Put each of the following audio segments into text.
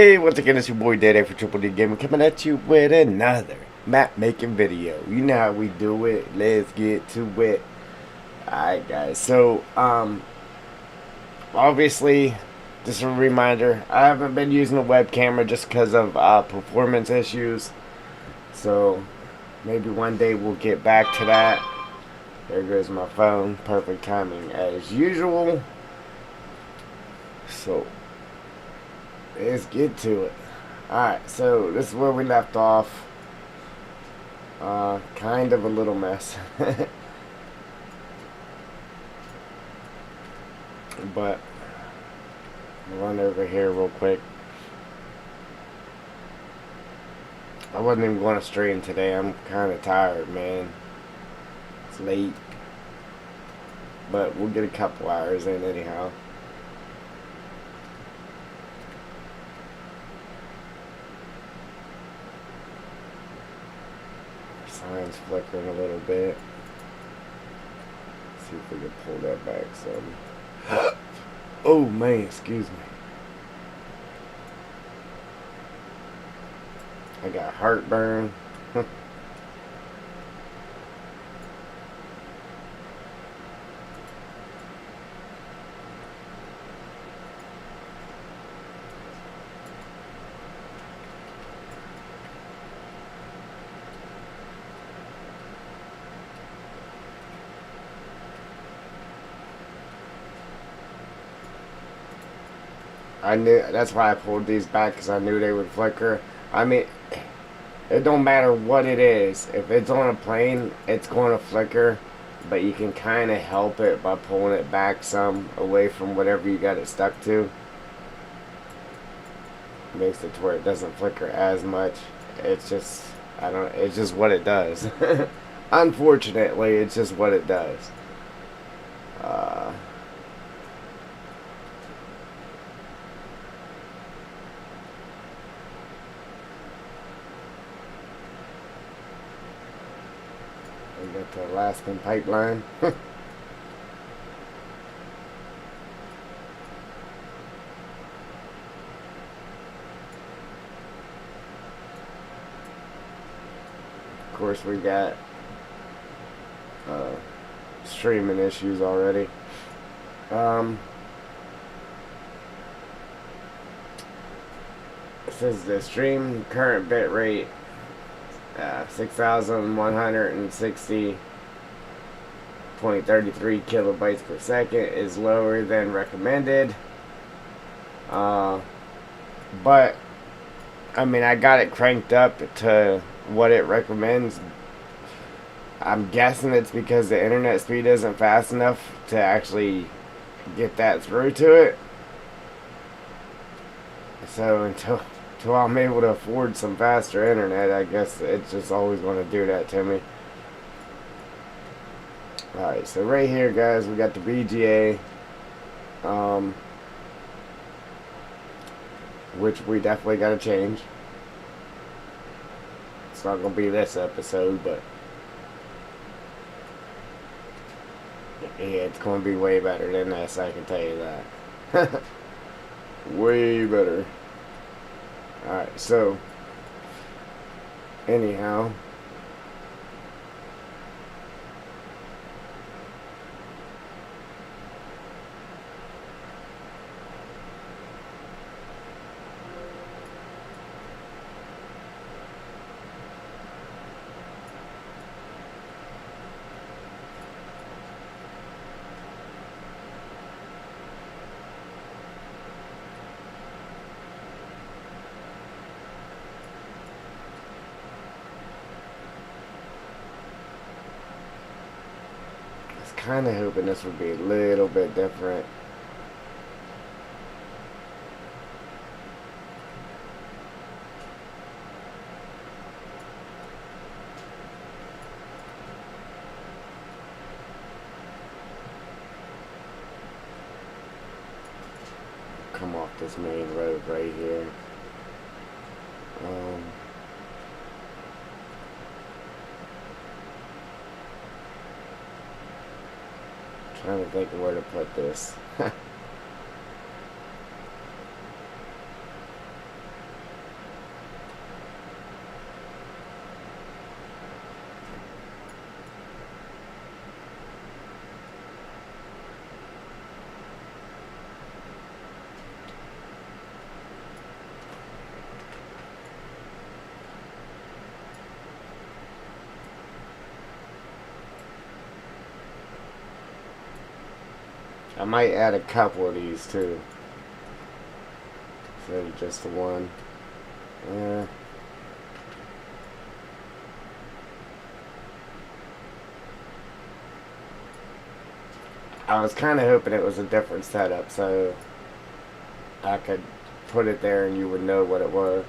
Hey, once again, it's your boy Daddy for Triple D Gaming coming at you with another map making video. You know how we do it. Let's get to it. Alright, guys. So, obviously, just a reminder, I haven't been using the web camera just because of performance issues. So, maybe one day we'll get back to that. There goes my phone. Perfect timing as usual. So, let's get to it. Alright, so this is where we left off. Kind of a little mess. But, I'll run over here real quick. I wasn't even going to stream today. I'm kind of tired, man. It's late. But we'll get a couple hours in anyhow. Sign's flickering a little bit. Let's see if we can pull that back some. Oh man, excuse me. I got heartburn. I knew that's why I pulled these back because I knew they would flicker. I mean, it don't matter what it is. If it's on a plane, it's going to flicker, but you can kind of help it by pulling it back some away from whatever you got it stuck to. Makes it to where it doesn't flicker as much. It's just, I don't. It's just what it does. Unfortunately, it's just what it does. We got the Alaskan pipeline. Of course, we got streaming issues already. It says the stream current bit rate 6,160.33 kilobytes per second is lower than recommended. But I mean, I got it cranked up to what it recommends. I'm guessing it's because the internet speed isn't fast enough to actually get that through to it. So until I'm able to afford some faster internet, I guess it's just always going to do that to me. Alright, so right here, guys, we got the BGA. Which we definitely got to change. It's not going to be this episode, but yeah, it's going to be way better than this, I can tell you that. Way better. Alright, so anyhow, kind of hoping this would be a little bit different. Come off this main road right here. Trying to think of where to put this. I might add a couple of these too, instead of just the one. Yeah. I was kind of hoping it was a different setup so I could put it there and you would know what it was.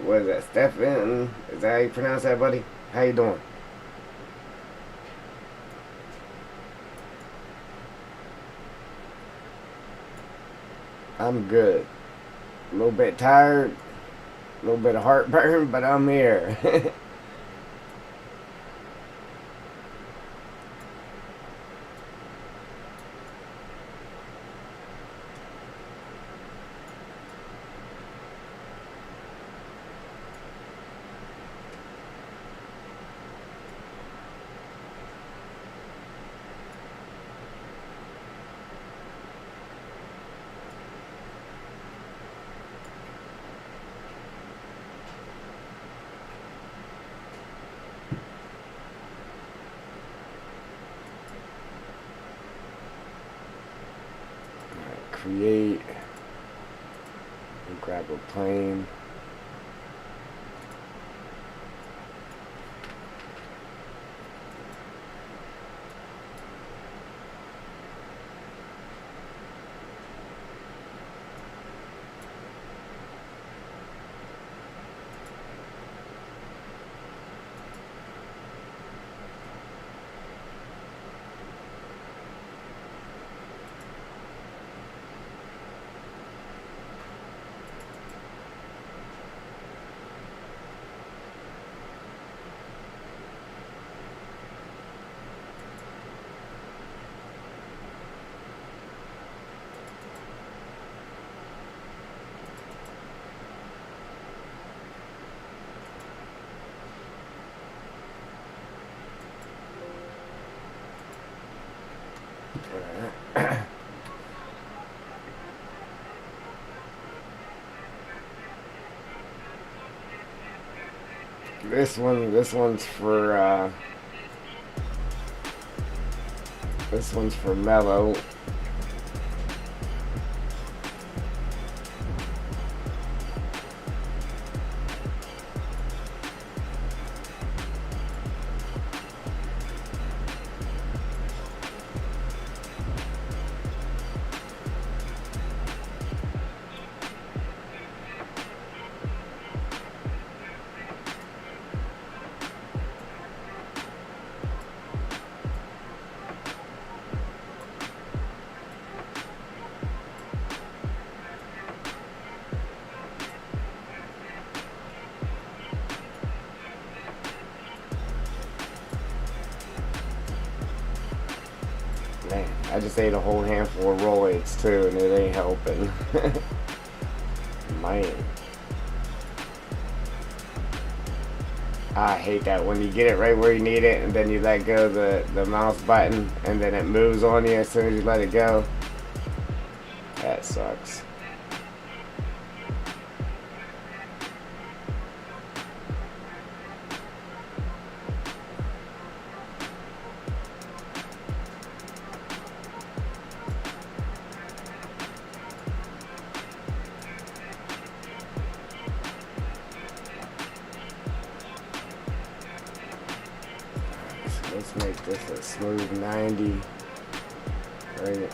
What is that, Stephen? Is that how you pronounce that, buddy? How you doing? I'm good. A little bit tired, a little bit of heartburn, but I'm here. Create. Grab a plane. This one's for Mellow. Man, I just ate a whole handful of roll-its too, and it ain't helping. Man. I hate that when you get it right where you need it, and then you let go the mouse button, and then it moves on you as soon as you let it go. That sucks. Let's make this a smooth 90. Right.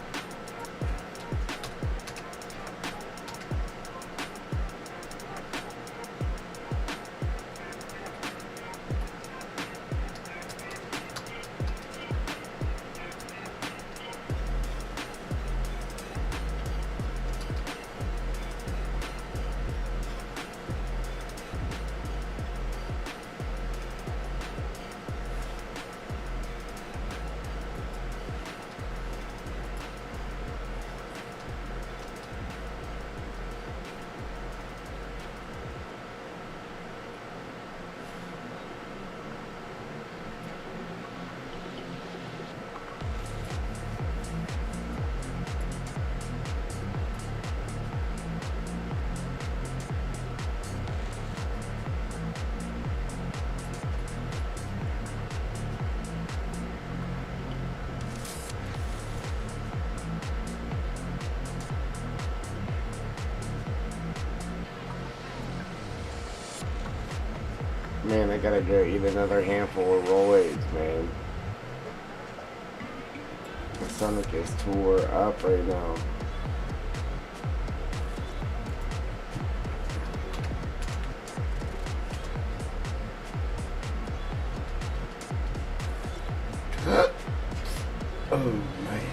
Man, I gotta go eat another handful of roll eggs, man. My stomach is tore up right now. Oh, man.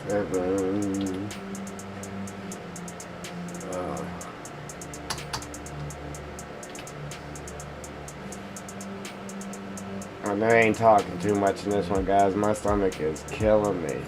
Seven. I know I ain't talking too much in this one, guys. My stomach is killing me.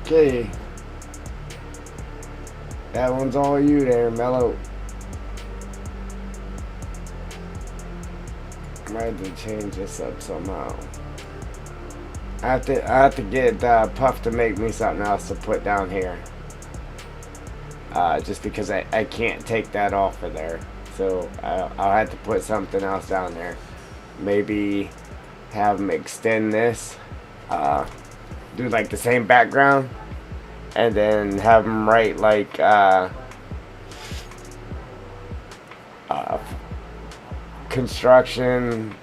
Okay. That one's all you there, Mellow. I might have to change this up somehow. I have to get Puff to make me something else to put down here. Just because I can't take that off of there. So I'll have to put something else down there. Maybe have him extend this. Do like the same background. And then have him write like construction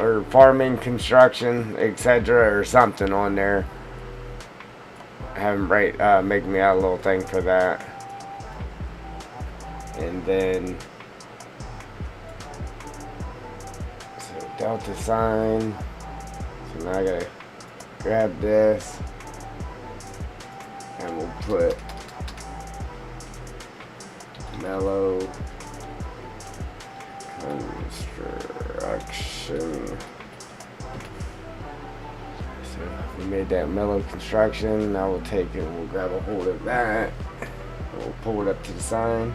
or farming construction, etc. or something on there. Have him write, make me a little thing for that. And then so delta sign. So now I gotta grab this and we'll put mellow Construction. So we made that mellow construction. Now we'll take it and we'll grab a hold of that. We'll pull it up to the sign.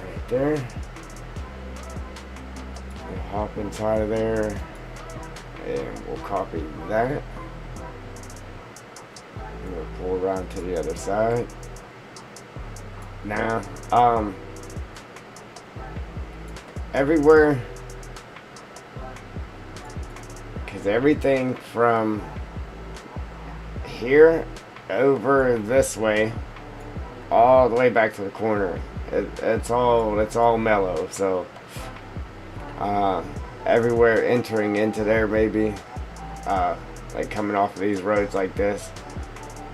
Right there. We'll hop inside of there and we'll copy that. And we'll pull around to the other side. Now, everywhere, because everything from here over this way, all the way back to the corner, it's all mellow. So, everywhere entering into there, maybe, like coming off of these roads like this,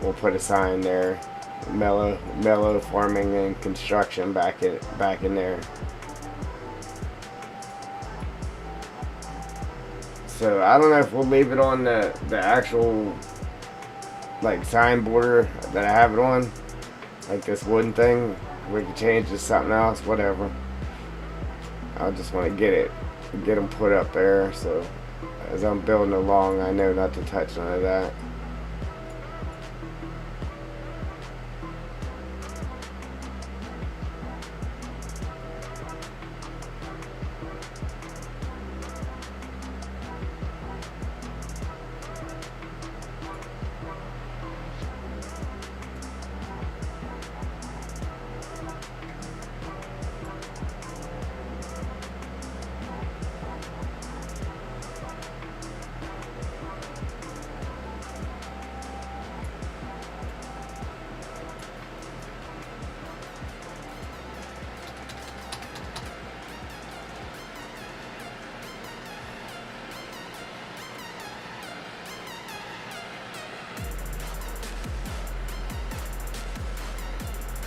we'll put a sign there. Mellow farming and construction back in there. So I don't know if we'll leave it on the actual like sign border that I have it on, like this wooden thing. We can change to something else, whatever. I just want to get them put up there, so as I'm building along, I know not to touch none of that.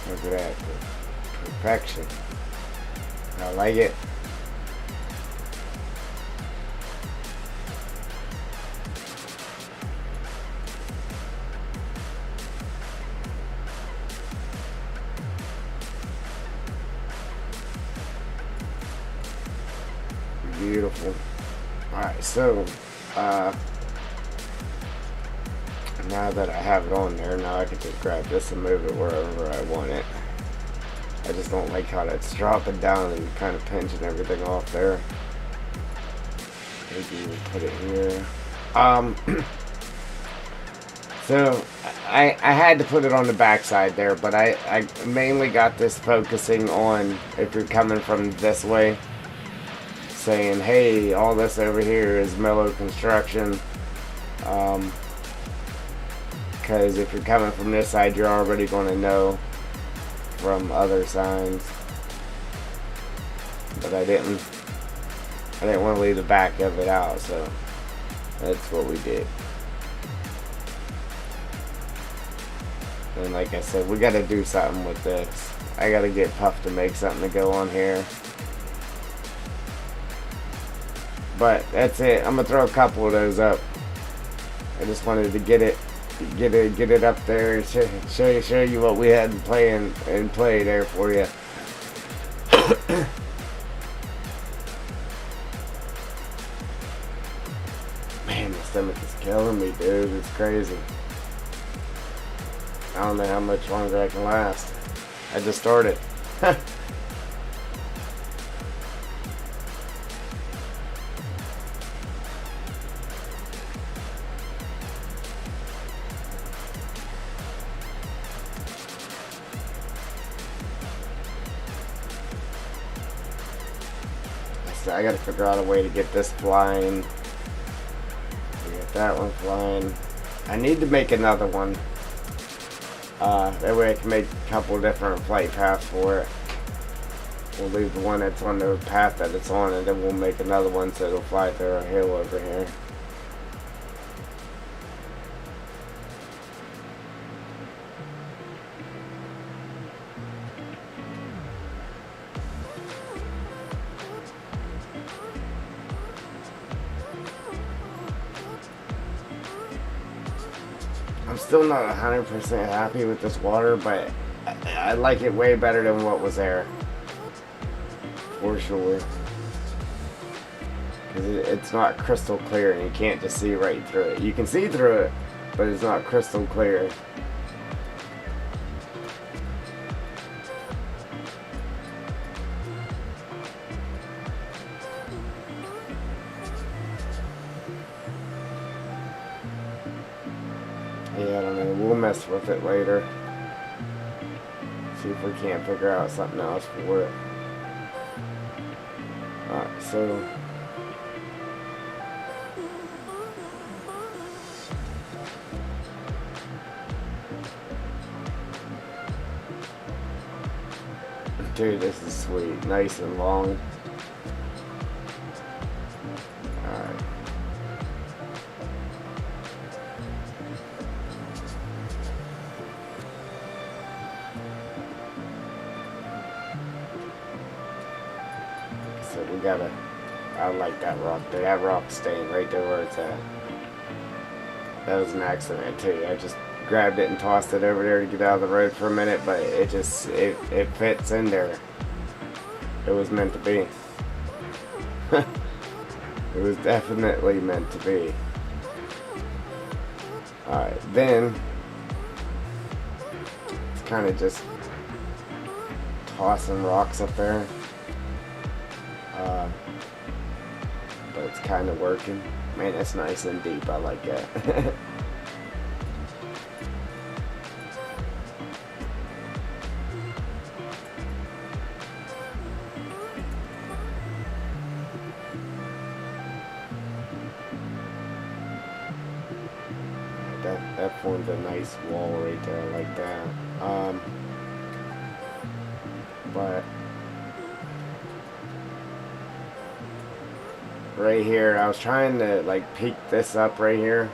Look at that, perfection. I like it. Beautiful. Alright, so now that I have it on there, now I can just grab this and move it wherever I want it. I just don't like how that's dropping down and kind of pinching everything off there. Maybe we'll put it here. So I had to put it on the back side there, but I mainly got this focusing on if you're coming from this way, saying, hey, all this over here is mellow construction. Because if you're coming from this side, you're already going to know from other signs. But I didn't want to leave the back of it out, so that's what we did. And like I said, we got to do something with this. I got to get Puff to make something to go on here. But that's it. I'm gonna throw a couple of those up. I just wanted to get it up there and show you what we had in play there for you. Man, my stomach is killing me, dude. It's crazy. I don't know how much longer I can last. I just started. I gotta figure out a way to get this flying. Get that one flying. I need to make another one. That way I can make a couple different flight paths for it. We'll leave the one that's on the path that it's on, and then we'll make another one so it'll fly through a hill over here. I'm still not 100% happy with this water, but I like it way better than what was there. For sure. Because it's not crystal clear and you can't just see right through it. You can see through it, but it's not crystal clear. Yeah, I don't know. We'll mess with it later. See if we can't figure out something else for it. Alright, so... Dude, this is sweet. Nice and long. Alright. So we gotta... I like that rock there. That rock's staying right there where it's at. That was an accident too. I just grabbed it and tossed it over there to get out of the road for a minute, but it just, it fits in there. It was meant to be. It was definitely meant to be. Alright, then it's kind of just tossing rocks up there. But it's kind of working. Man, it's nice and deep. I like that. That formed a nice wall right there, like that. But right here, I was trying to like peek this up right here,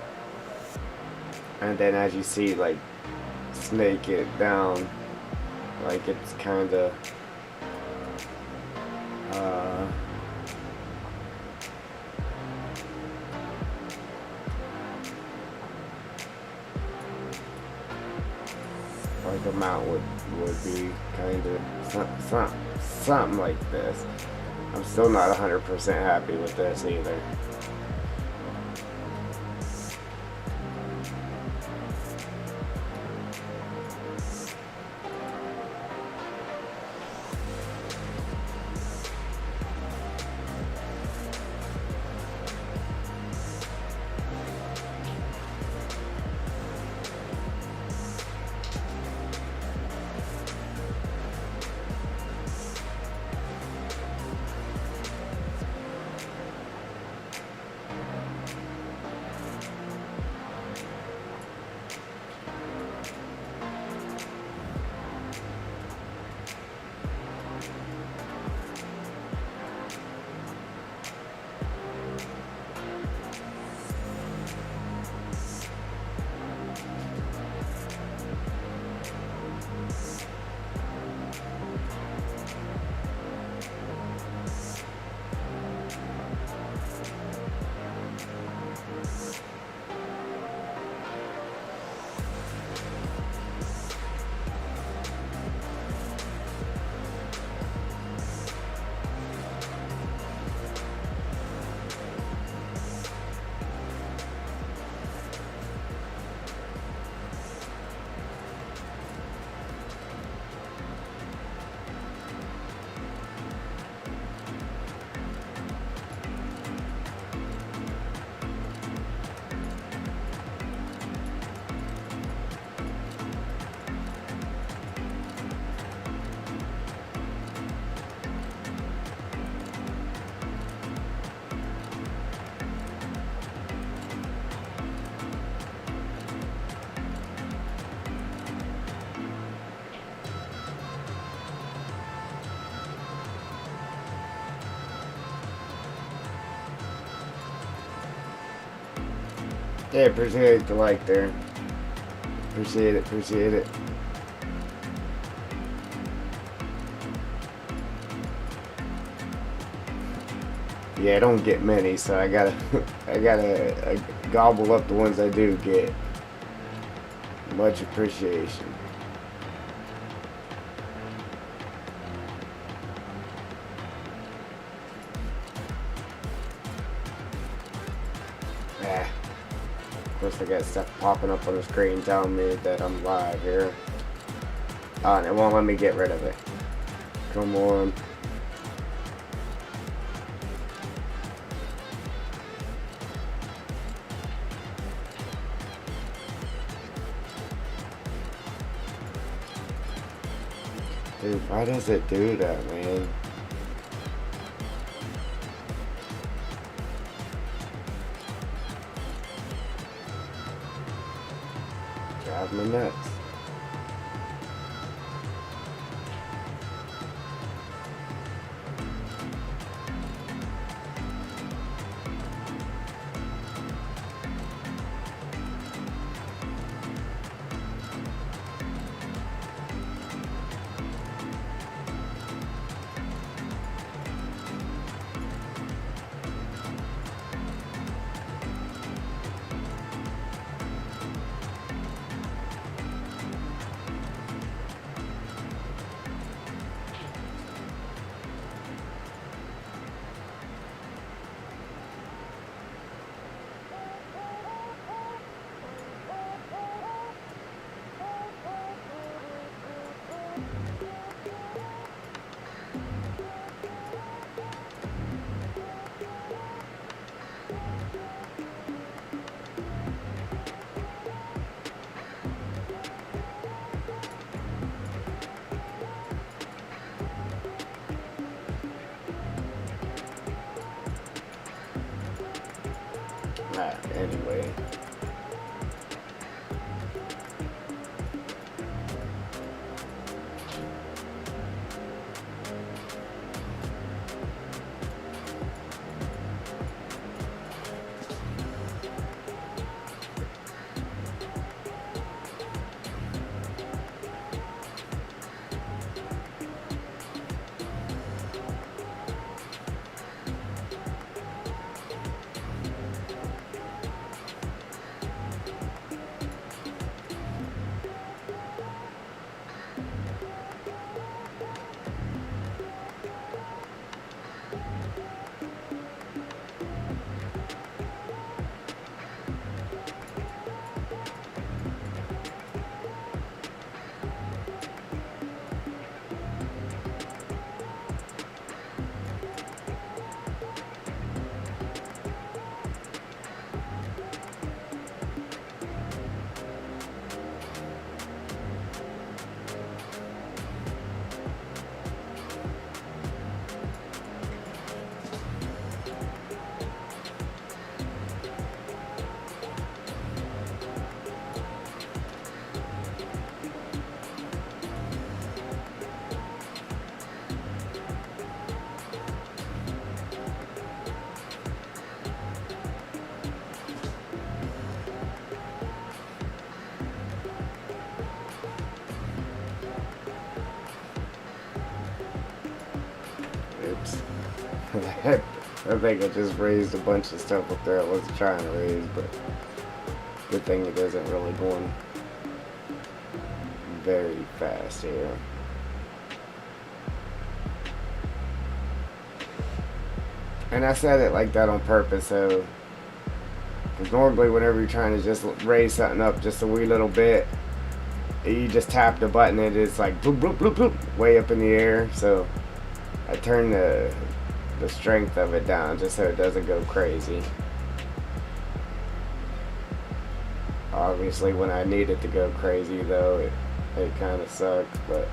and then as you see, like snake it down, like it's kind of like a mount would be kind of something like this. I'm still not 100% happy with this either. Yeah, appreciate the like there. Appreciate it, appreciate it. Yeah, I don't get many, so I gotta gobble up the ones I do get. Much appreciation. Ah. Of course, I got stuff popping up on the screen telling me that I'm live here. Oh, and it won't let me get rid of it. Come on. Dude, why does it do that, man? Drive me nuts. Anyway. Oops. I think I just raised a bunch of stuff up there I wasn't trying to raise, but good thing it isn't really going very fast here. And I said it like that on purpose, so because normally whenever you're trying to just raise something up just a wee little bit, you just tap the button and it's like bloop, bloop, bloop, bloop, way up in the air. So I turn the strength of it down just so it doesn't go crazy. Obviously when I need it to go crazy though, it kind of sucks, but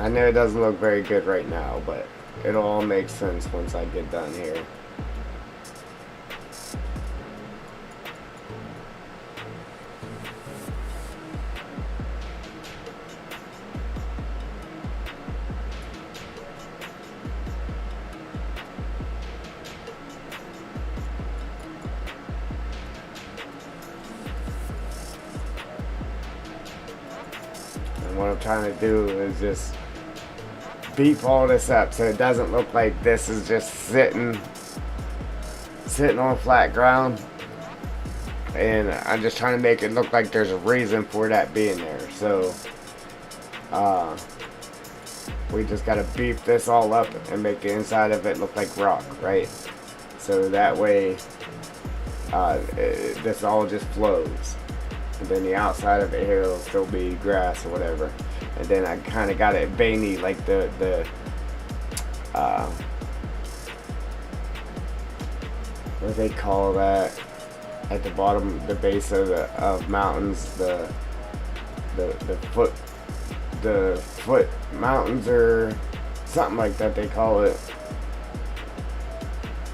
I know it doesn't look very good right now, but it'll all make sense once I get done here. And what I'm trying to do is just beef all this up so it doesn't look like this is just sitting on flat ground. And I'm just trying to make it look like there's a reason for that being there. So we just gotta beef this all up and make the inside of it look like rock, right? So that way this all just flows. And then the outside of it here will still be grass or whatever. And then I kind of got it veiny, like the what do they call that? At the bottom, the base of mountains, the foot mountains or something like that they call it.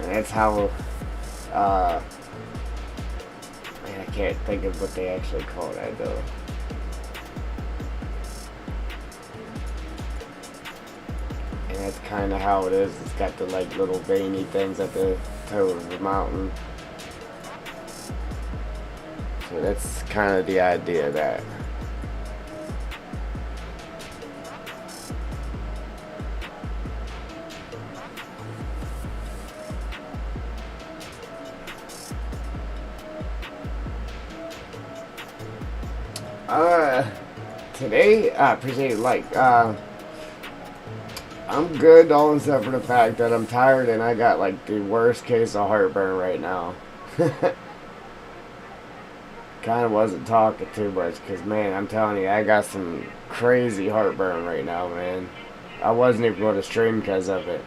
And that's how man, I can't think of what they actually call that though. And that's kind of how it is. It's got the like little veiny things at the toe of the mountain. So that's kind of the idea of that. Today, I appreciate I'm good all except for the fact that I'm tired and I got like the worst case of heartburn right now. Kind of wasn't talking too much because, man, I'm telling you, I got some crazy heartburn right now, man. I wasn't even going to stream because of it.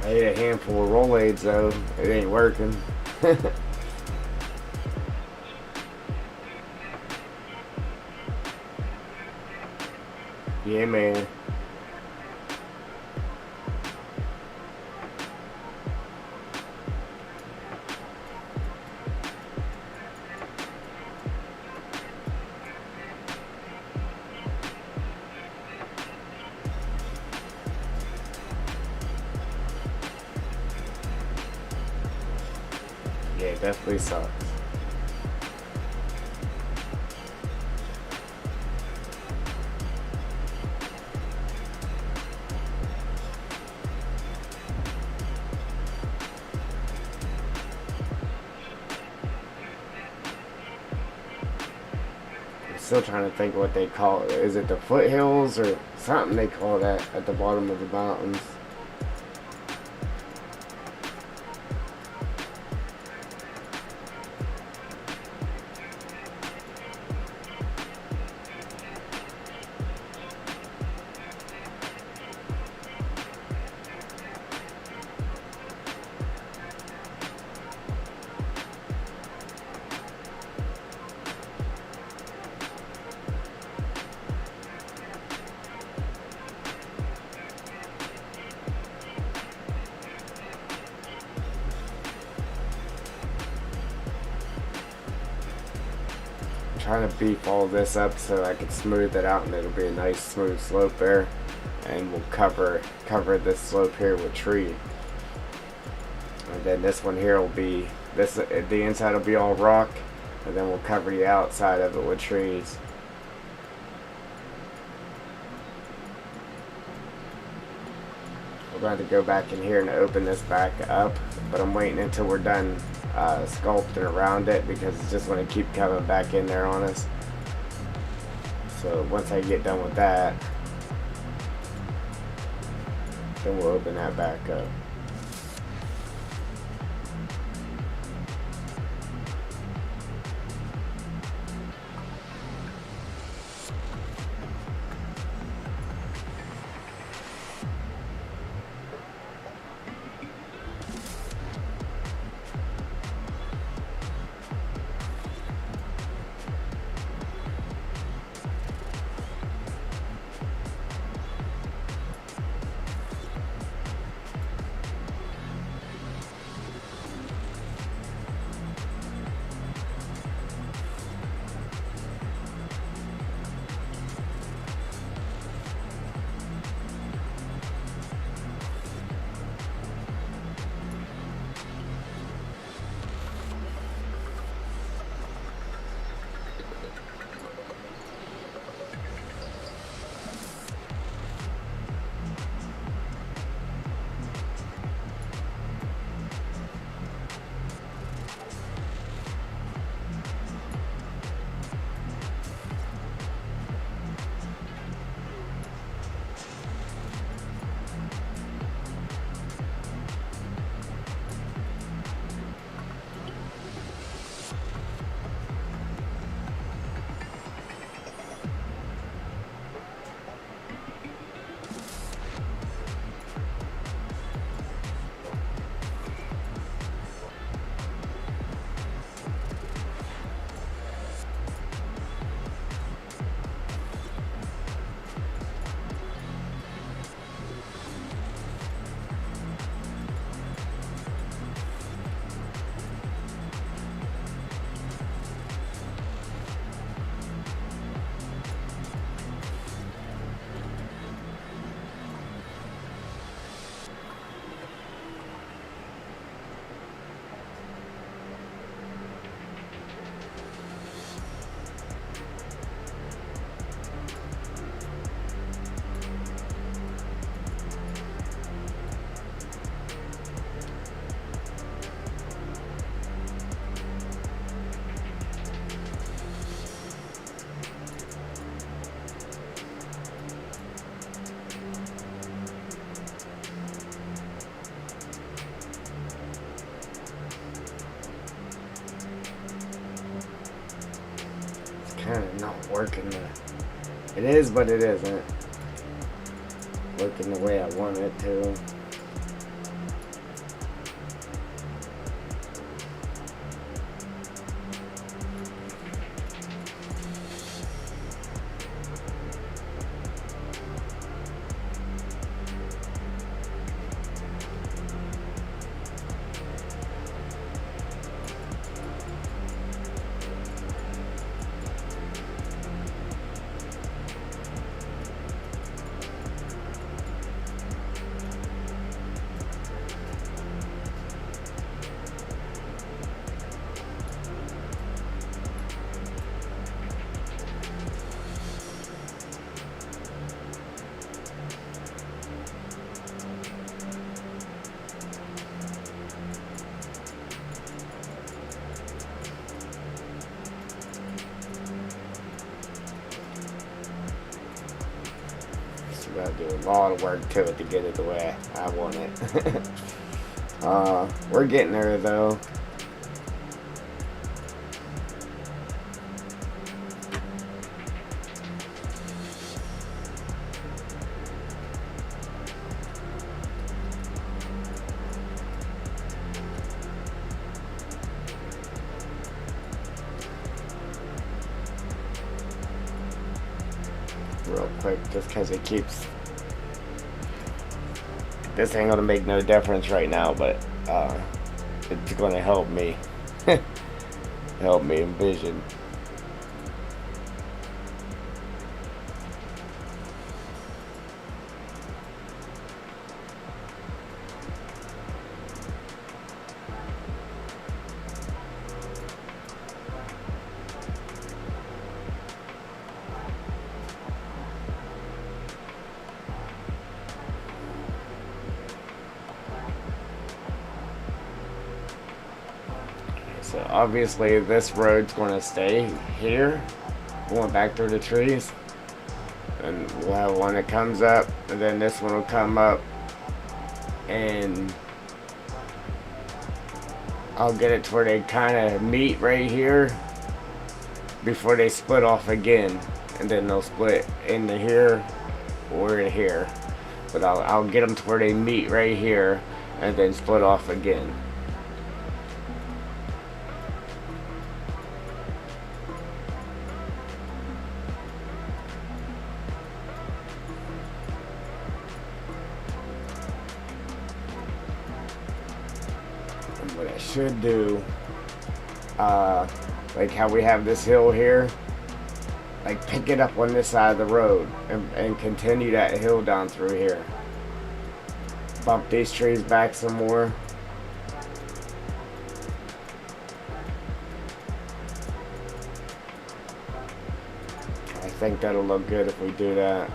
I ate a handful of Rolaids though. It ain't working. Yeah, man. Yeah, it definitely sucks. I'm still trying to think what they call it. Is it the foothills or something they call that at the bottom of the mountains? Trying to beef all this up so I can smooth it out and it'll be a nice smooth slope there, and we'll cover this slope here with tree, and then this one here will be the inside will be all rock, and then we'll cover the outside of it with trees. We're going to go back in here and open this back up, but I'm waiting until we're done sculpting around it because it's just going to keep coming back in there on us. So once I get done with that, then we'll open that back up. working. It is, but it isn't working the way I want it to. Gotta do a lot of work to it to get it the way I want it. We're getting there though. Real quick, just because it keeps. This ain't gonna make no difference right now, but it's gonna help me. Help me envision. So obviously this road's going to stay here, going back through the trees, and we'll have one that comes up, and then this one will come up, and I'll get it to where they kind of meet right here before they split off again, and then they'll split into here or in here, but I'll get them to where they meet right here and then split off again. What I should do, like how we have this hill here, like pick it up on this side of the road and continue that hill down through here. Bump these trees back some more. I think that'll look good if we do that.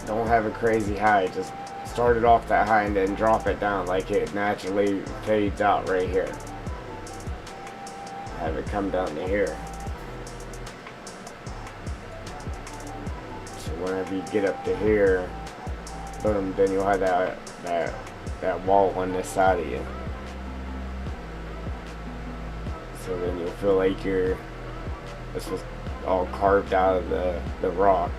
Don't have a crazy high, just start it off that high and then drop it down like it naturally fades out right here. Have it come down to here. So whenever you get up to here, boom, then you'll have that wall on this side of you. So then you'll feel like this was all carved out of the rock.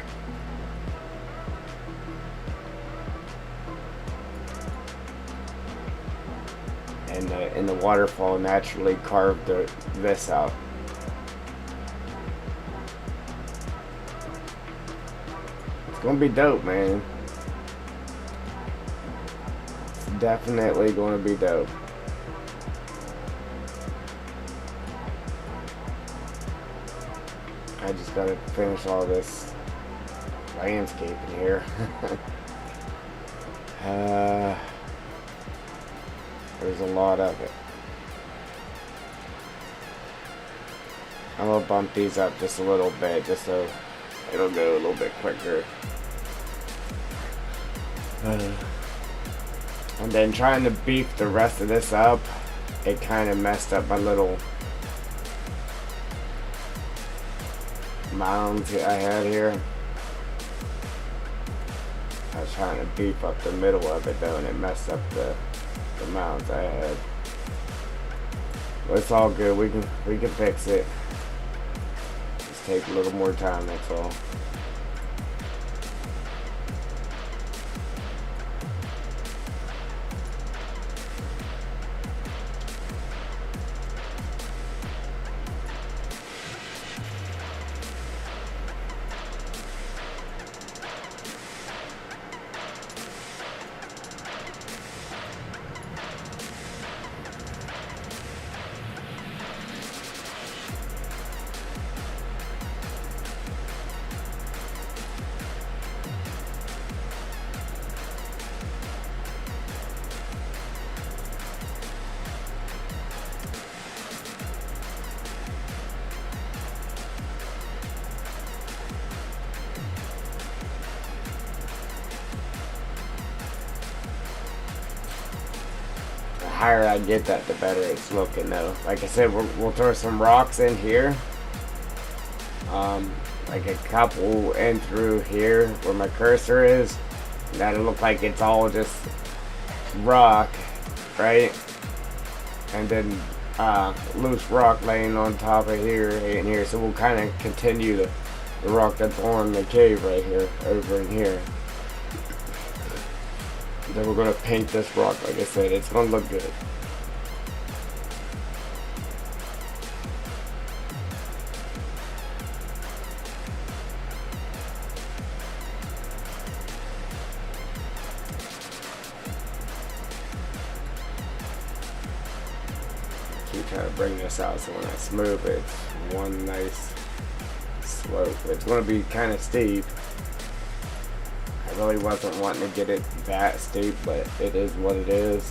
And the waterfall naturally carved this out. It's gonna be dope, man. It's definitely gonna be dope. I just gotta finish all this landscaping here. There's a lot of it. I'm gonna bump these up just a little bit, just so it'll go a little bit quicker. And then trying to beef the rest of this up, it kind of messed up my little mounds I had here. I was trying to beef up the middle of it though, and it messed up the mounds I had. But it's all good. We can fix it. Just take a little more time. That's all. The higher I get that, the better it's looking though. Like I said, we'll throw some rocks in here. Like a couple in through here where my cursor is. That'll look like it's all just rock, right? And then loose rock laying on top of here and here. So we'll kind of continue the rock that's on the cave right here, over in here. Then we're going to paint this rock, like I said. It's going to look good. Keep trying to bring this out so when I smooth it, it's one nice slope. It's going to be kind of steep. I really wasn't wanting to get it that steep, but it is what it is.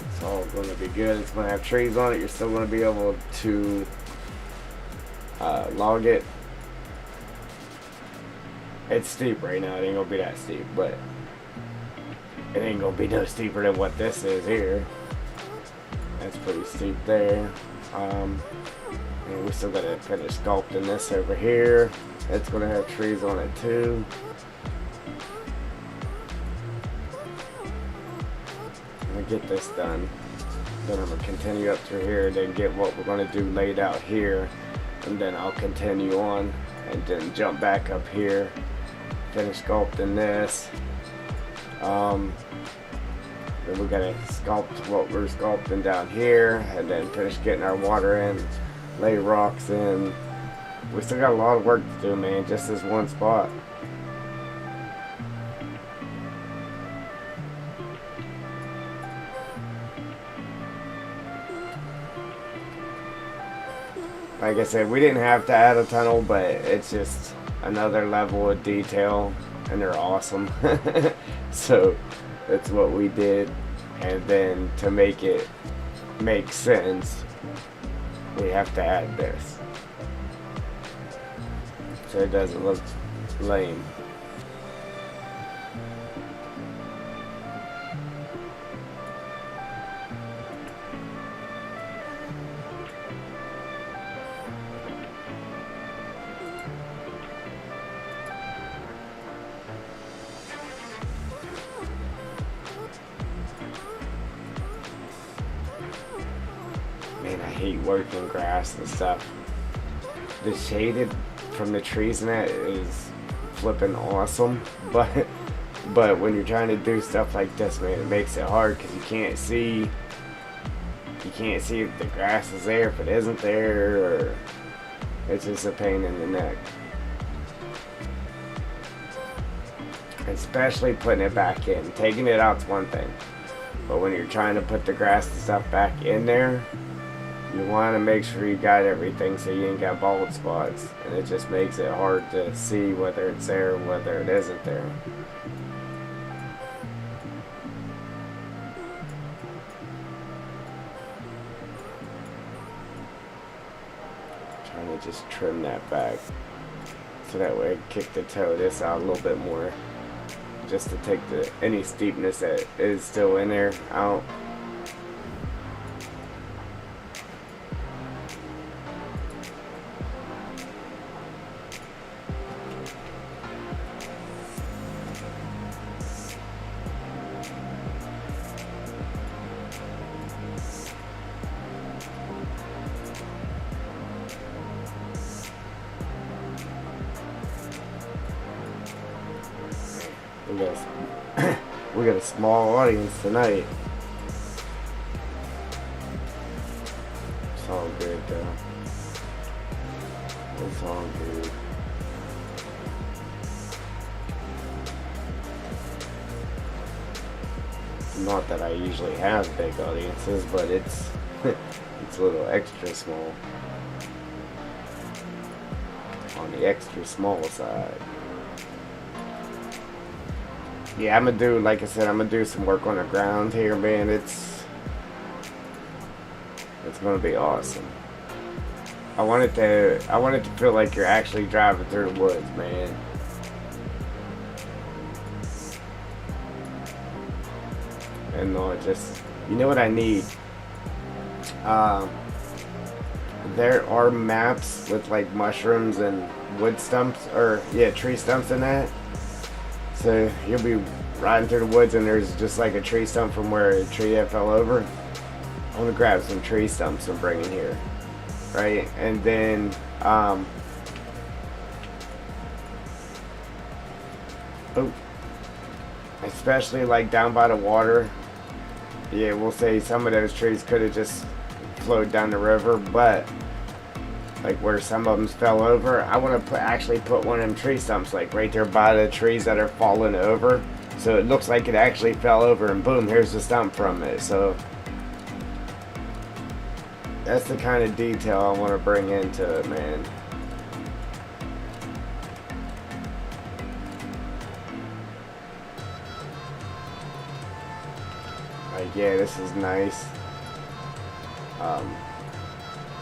It's all going to be good. It's going to have trees on it. You're still going to be able to log it. It's steep right now. It ain't going to be that steep, but it ain't going to be no steeper than what this is here. That's pretty steep there. And we still got to finish sculpting this over here. It's going to have trees on it too. I'm going to get this done. Then I'm going to continue up through here, then get what we're going to do laid out here. And then I'll continue on and then jump back up here. Finish sculpting this. Then we got to sculpt what we're sculpting down here. And then finish getting our water in. Lay rocks in. We still got a lot of work to do, man, just this one spot. Like I said, we didn't have to add a tunnel, but it's just another level of detail, and they're awesome. So that's what we did. And then to make it make sense, we have to add this. So it doesn't look lame. Man, I hate working grass and stuff. The shaded from the trees and that is flipping awesome, but when you're trying to do stuff like this, man, it makes it hard because you can't see if the grass is there, if it isn't there, or it's just a pain in the neck. Especially putting it back in. Taking it out's one thing, but when you're trying to put the grass and stuff back in there, you want to make sure you got everything so you ain't got bald spots, and it just makes it hard to see whether it's there or whether it isn't there. Trying to just trim that back so that way I kick the toe of this out a little bit more, just to take any steepness that is still in there out. We got we got a small audience tonight. It's all good though. It's all good. Not that I usually have big audiences, but it's it's a little extra small. On the extra small side. Yeah, I'm gonna do, like I said, I'm gonna do some work on the ground here, man. It's gonna be awesome. I want it to feel like you're actually driving through the woods, man. And no, just, you know what I need? There are maps with like mushrooms and wood stumps, or yeah, tree stumps in that. So you'll be riding through the woods and there's just like a tree stump from where a tree fell over. I want to grab some tree stumps and bring in here, right? And then especially like down by the water. Yeah, we'll say some of those trees could have just flowed down the river, but like where some of them fell over, I want to actually put one of them tree stumps like right there by the trees that are falling over, so it looks like it actually fell over, and boom, here's the stump from it. So that's the kind of detail I want to bring into it, man. Like, yeah, this is nice,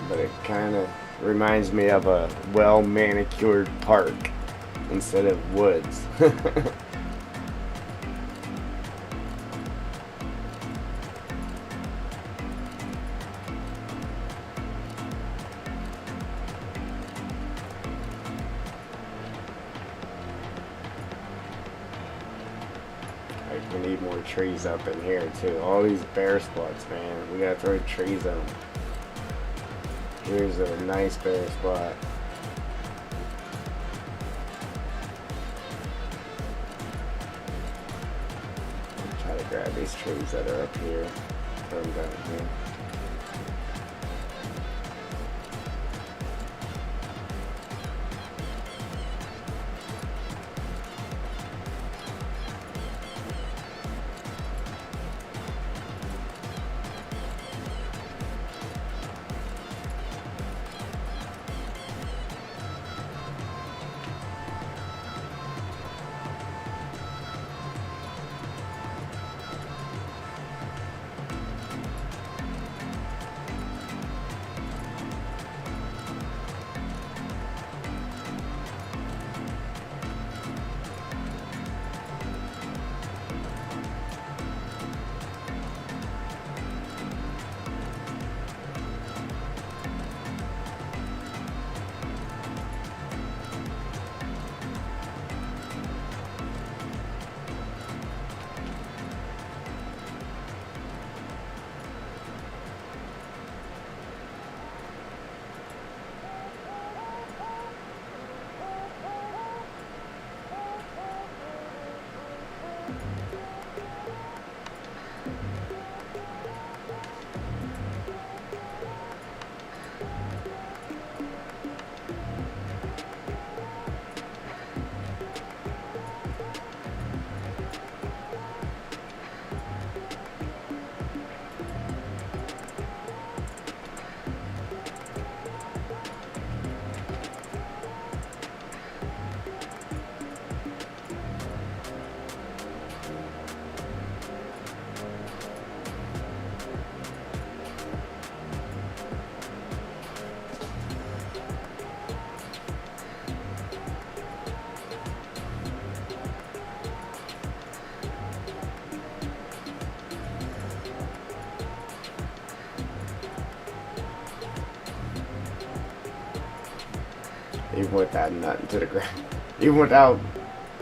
but it kind of reminds me of a well manicured park instead of woods. Like, we need more trees up in here too. All these bare spots, man. We gotta throw trees on them. Here's a nice bare spot. Try to grab these trees that are up here. Throw them down here. Even without nothing to the ground. Even without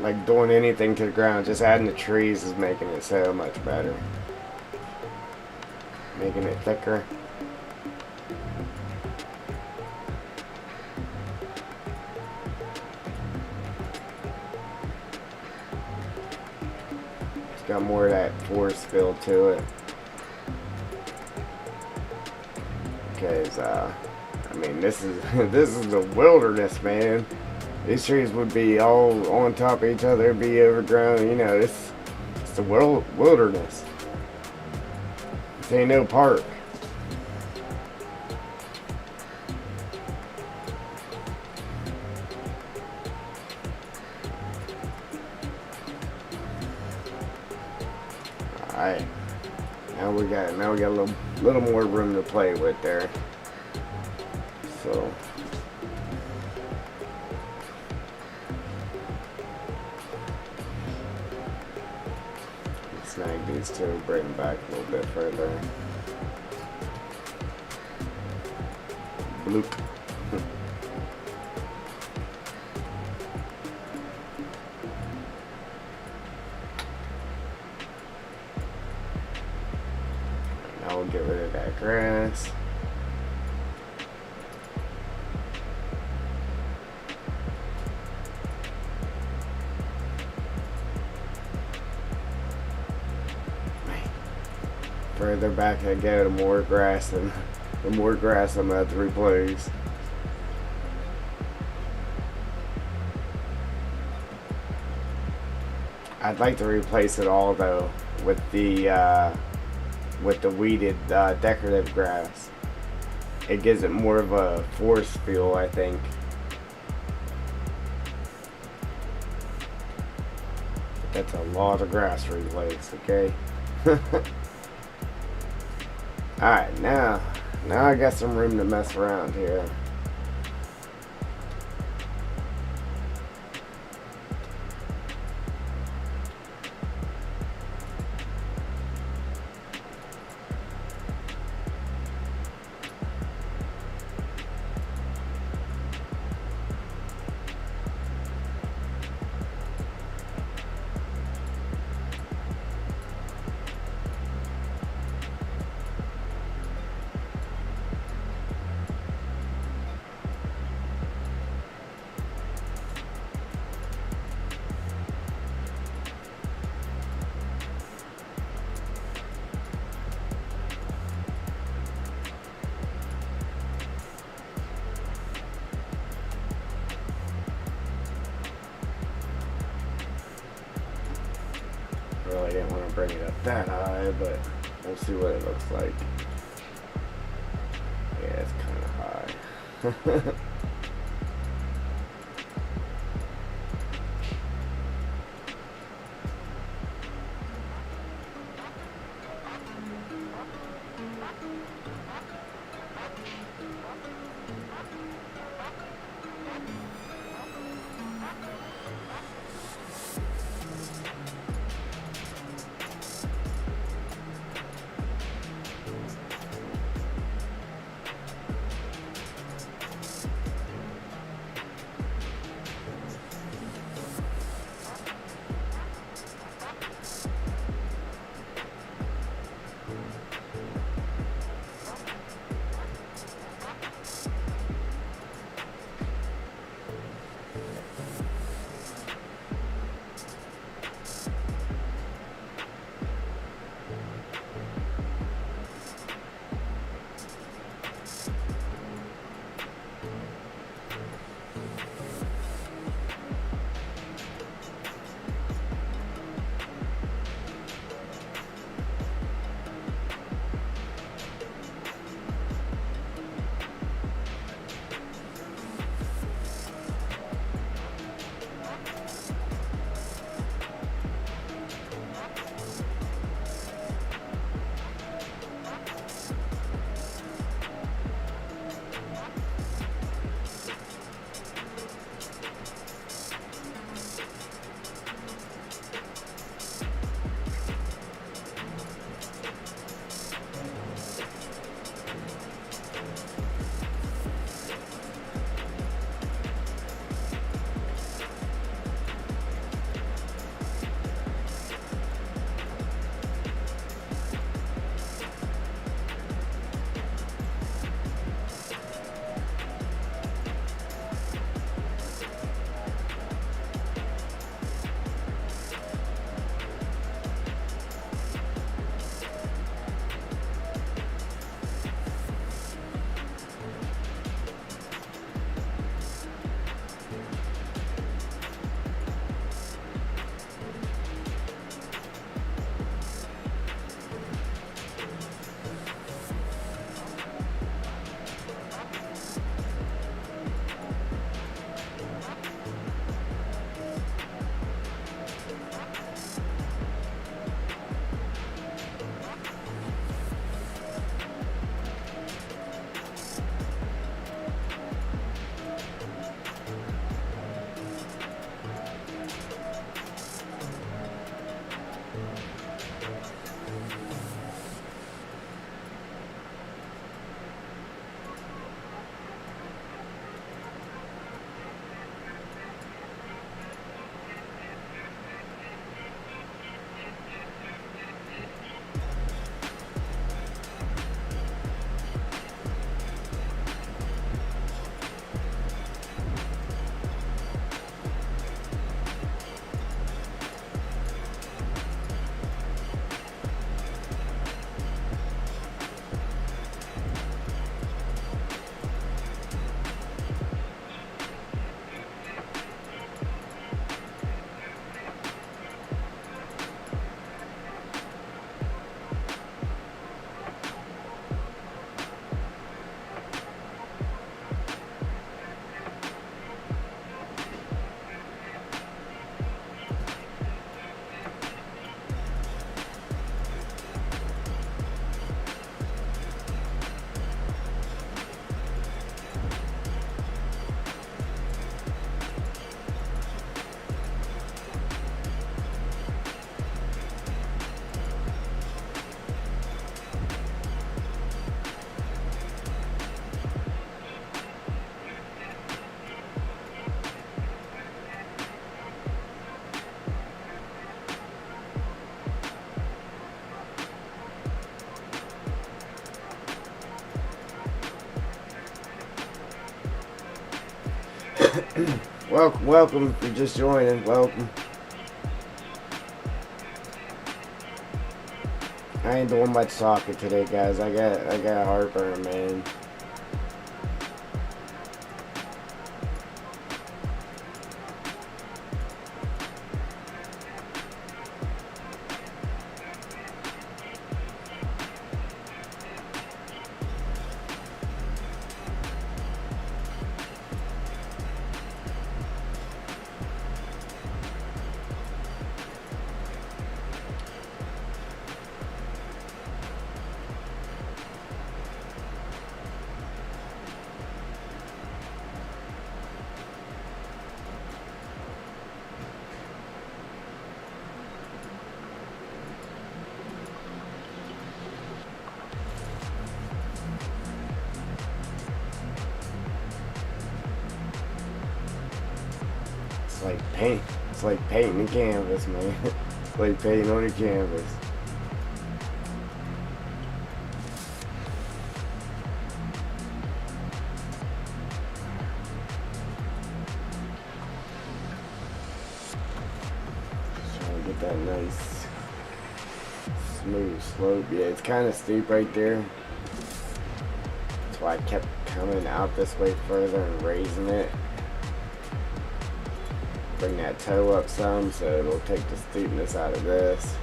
like doing anything to the ground, just adding the trees is making it so much better. Making it thicker. got more of that forest feel to it. Because, I mean, this is this is the wilderness, man. These trees would be all on top of each other, be overgrown. You know, it's the wilderness. This ain't no park. Alright. Now we got a little more room to play with there. So snag these two, bring them back a little bit further. Bloop. Now we'll get rid of that grass. Further back I go, the more grass I'm gonna have to replace. I'd like to replace it all though with the weeded decorative grass. It gives it more of a forest feel, I think. That's a lot of grass to replace, okay? Alright, now I got some room to mess around here. Really didn't want to bring it up that high, but we'll see what it looks like. Yeah, it's kind of high. Welcome, welcome. If you're just joining, welcome. I ain't doing much talking today, guys. I got heartburn, man. It's like paint. It's like painting the canvas, man. It's like painting on the canvas. Just trying to get that nice, smooth slope. Yeah, it's kind of steep right there. That's why I kept coming out this way further and raising it. Bring that toe up some so it'll take the steepness out of this.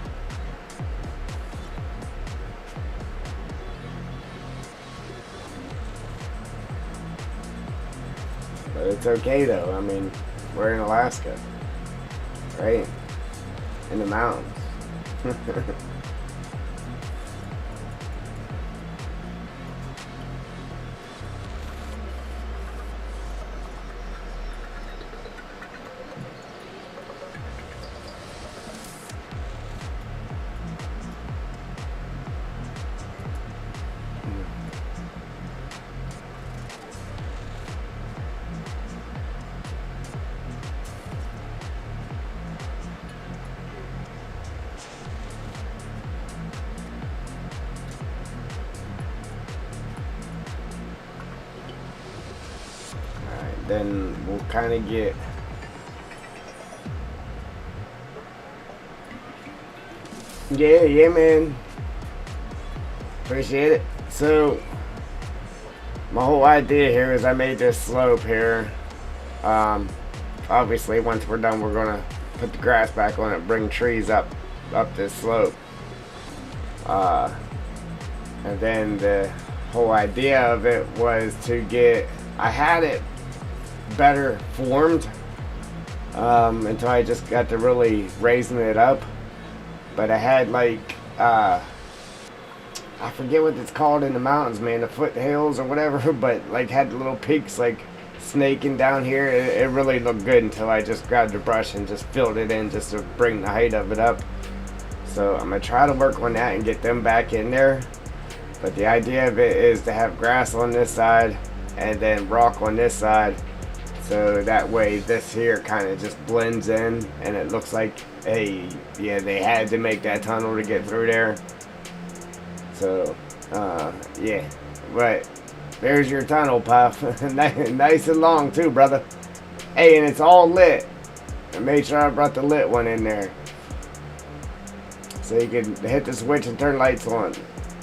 But it's okay though. I mean, we're in Alaska, right? In the mountains. Then we'll kind of get yeah man, appreciate it. So my whole idea here is I made this slope here. Obviously once we're done we're gonna put the grass back on it, bring trees up this slope, and then the whole idea of it was to get, I had it better formed until I just got to really raising it up. But I had like I forget what it's called in the mountains, man, the foothills or whatever, but like had the little peaks like snaking down here. It really looked good until I just grabbed a brush and just filled it in just to bring the height of it up. So I'm gonna try to work on that and get them back in there. But the idea of it is to have grass on this side and then rock on this side. So that way this here kind of just blends in and it looks like, hey, yeah, they had to make that tunnel to get through there. So, yeah. But there's your tunnel, Puff. Nice and long too, brother. Hey, and it's all lit. I made sure I brought the lit one in there. So you can hit the switch and turn lights on.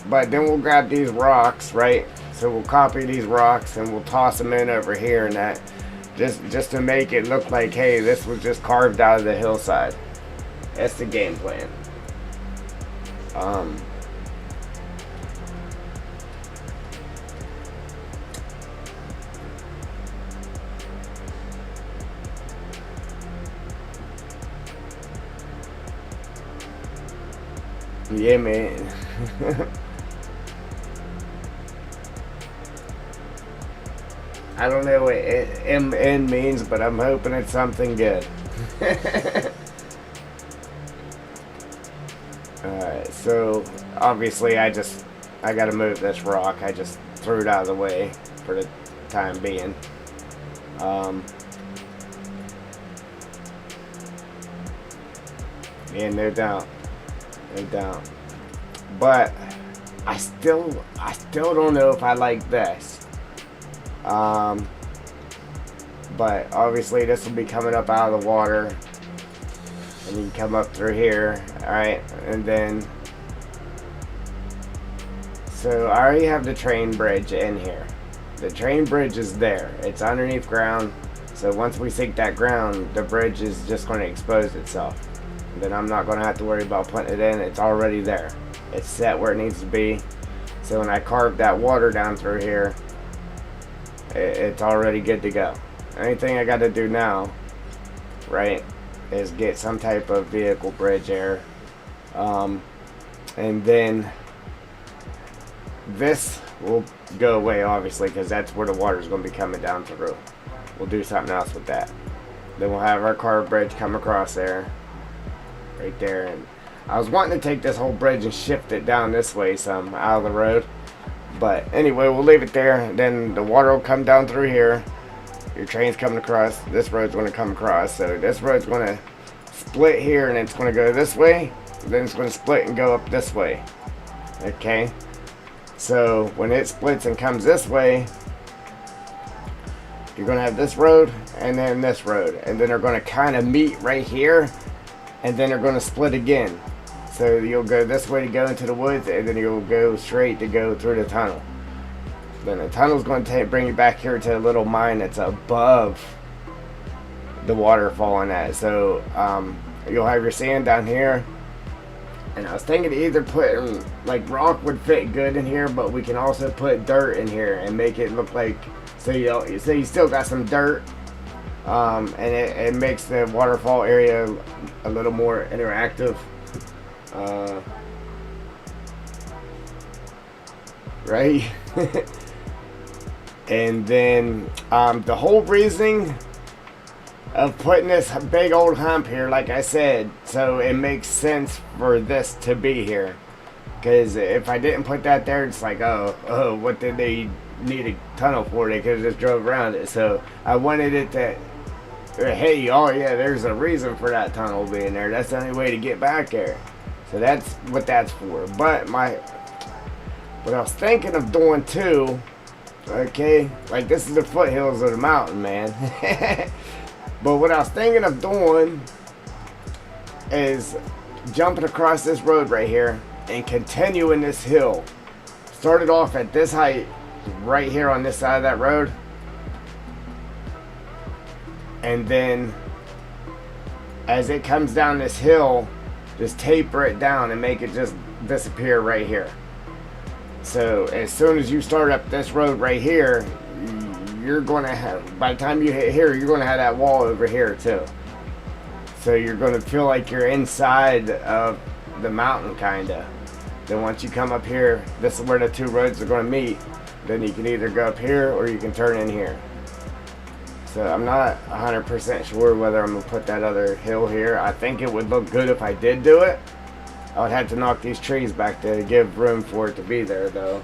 But then we'll grab these rocks, right? So we'll copy these rocks and we'll toss them in over here and that. Just to make it look like, hey, this was just carved out of the hillside. That's the game plan. Yeah, man. I don't know what MN means, but I'm hoping it's something good. Alright, so obviously I gotta move this rock. I just threw it out of the way for the time being. Yeah, no doubt. No doubt. But I still don't know if I like this. But obviously this will be coming up out of the water, and you can come up through here. Alright, and then so I already have the train bridge in here. The train bridge is there. It's underneath ground. So once we sink that ground, the bridge is just going to expose itself. Then I'm not going to have to worry about putting it in. It's already there. It's set where it needs to be. So when I carve that water down through here, it's already good to go. Anything I got to do now, right, is get some type of vehicle bridge there. And then this will go away, obviously, because that's where the water is going to be coming down through. We'll do something else with that. Then we'll have our car bridge come across there, right there. And I was wanting to take this whole bridge and shift it down this way some out of the road, but anyway, we'll leave it there. Then the water will come down through here. Your train's coming across. This road's going to come across. So this road's going to split here, and it's going to go this way. Then it's going to split and go up this way. Okay. So when it splits and comes this way, you're going to have this road and then this road, and then they're going to kind of meet right here, and then they're going to split again. So you'll go this way to go into the woods, and then you'll go straight to go through the tunnel. Then the tunnel's going to bring you back here to a little mine that's above the waterfall on that. So you'll have your sand down here. And I was thinking either putting, like, rock would fit good in here, but we can also put dirt in here and make it look like, so you still got some dirt, and it makes the waterfall area a little more interactive. Right? And then the whole reasoning of putting this big old hump here, like I said, so it makes sense for this to be here. Because if I didn't put that there, it's like, oh, what did they need a tunnel for? They could have just drove around it. So I wanted it to, hey, oh yeah, there's a reason for that tunnel being there. That's the only way to get back there. So that's what that's for. But what I was thinking of doing too, okay, like this is the foothills of the mountain, man. But what I was thinking of doing is jumping across this road right here and continuing this hill. Started off at this height right here on this side of that road, and then as it comes down this hill, just taper it down and make it just disappear right here. So as soon as you start up this road right here, you're going to have, by the time you hit here, you're going to have that wall over here too. So you're going to feel like you're inside of the mountain, kind of. Then once you come up here, this is where the two roads are going to meet. Then you can either go up here or you can turn in here. So I'm not 100% sure whether I'm going to put that other hill here. I think it would look good if I did do it. I would have to knock these trees back to give room for it to be there, though.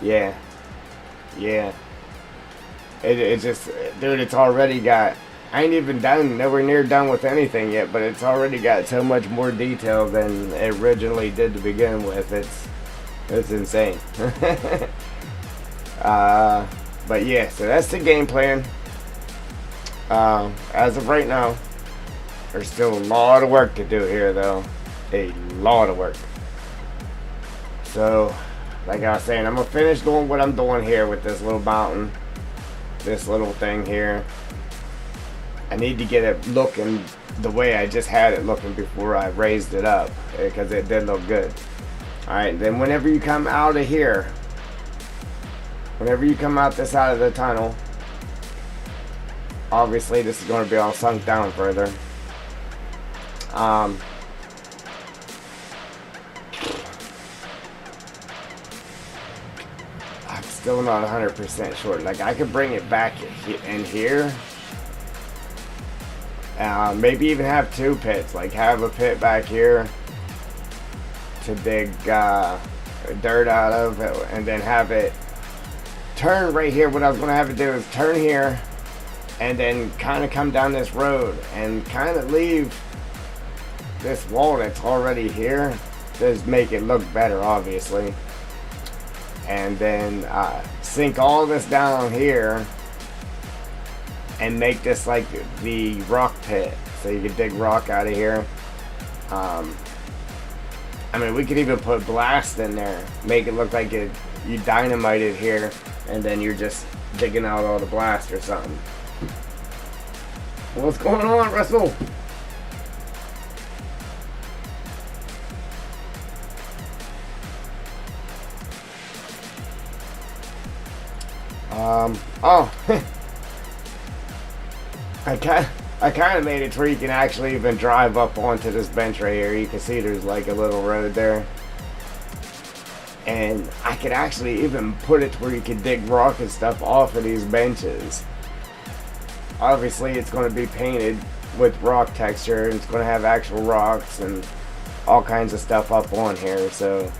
Yeah. It just, dude, it's already got, I ain't even nowhere near done with anything yet, but it's already got so much more detail than it originally did to begin with. It's insane. But yeah, so that's the game plan. As of right now, there's still a lot of work to do here, though. A lot of work. So, like I was saying, I'm gonna finish doing what I'm doing here with this little mountain, this little thing here. I need to get it looking the way I just had it looking before I raised it up, because it did look good. Alright, then whenever you come out of here, whenever you come out this side of the tunnel, obviously this is going to be all sunk down further. I'm still not 100% sure. Like, I could bring it back in here. Maybe even have two pits. Like, have a pit back here to dig dirt out of, and then have it turn right here. What I was going to have it do is turn here and then kind of come down this road and kind of leave this wall that's already here. Just make it look better, obviously. And then sink all this down here and make this like the rock pit, so you can dig rock out of here. I mean, we could even put blast in there, make it look like you dynamite it here, and then you're just digging out all the blast or something. What's going on, Russell? Oh, I kind of made it to where you can actually even drive up onto this bench right here. You can see there's like a little road there. And I could actually even put it to where you can dig rock and stuff off of these benches. Obviously, it's going to be painted with rock texture, and it's going to have actual rocks and all kinds of stuff up on here. So,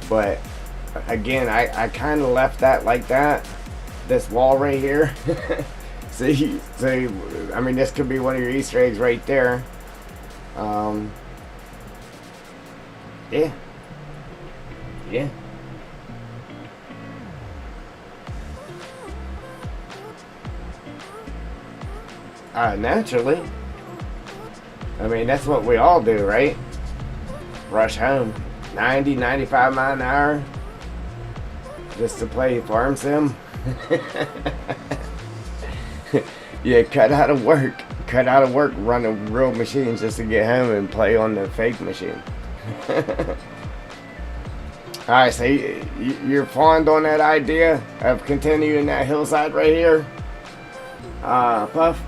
but again, I kind of left that like that. This wall right here. See, I mean, this could be one of your Easter eggs right there. Yeah. Yeah. Naturally. I mean, that's what we all do, right? Rush home. 90, 95 miles an hour. Just to play farm sim. Yeah, cut out of work running real machines just to get home and play on the fake machine. Alright, so you're fond on that idea of continuing that hillside right here? Puff?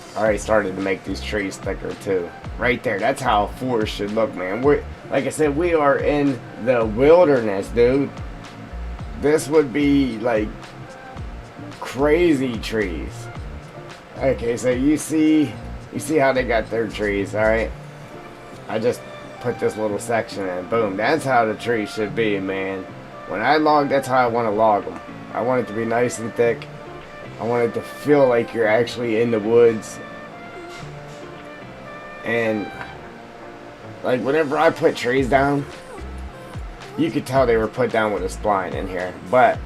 I already started to make these trees thicker too. Right there, that's how a forest should look, man. Like I said, we are in the wilderness, dude. This would be like crazy trees. Okay, so you see how they got their trees, alright? I just put this little section in. Boom, that's how the tree should be, man. When I log, that's how I want to log them. I want it to be nice and thick. I want it to feel like you're actually in the woods. And like whenever I put trees down, you could tell they were put down with a spline in here. But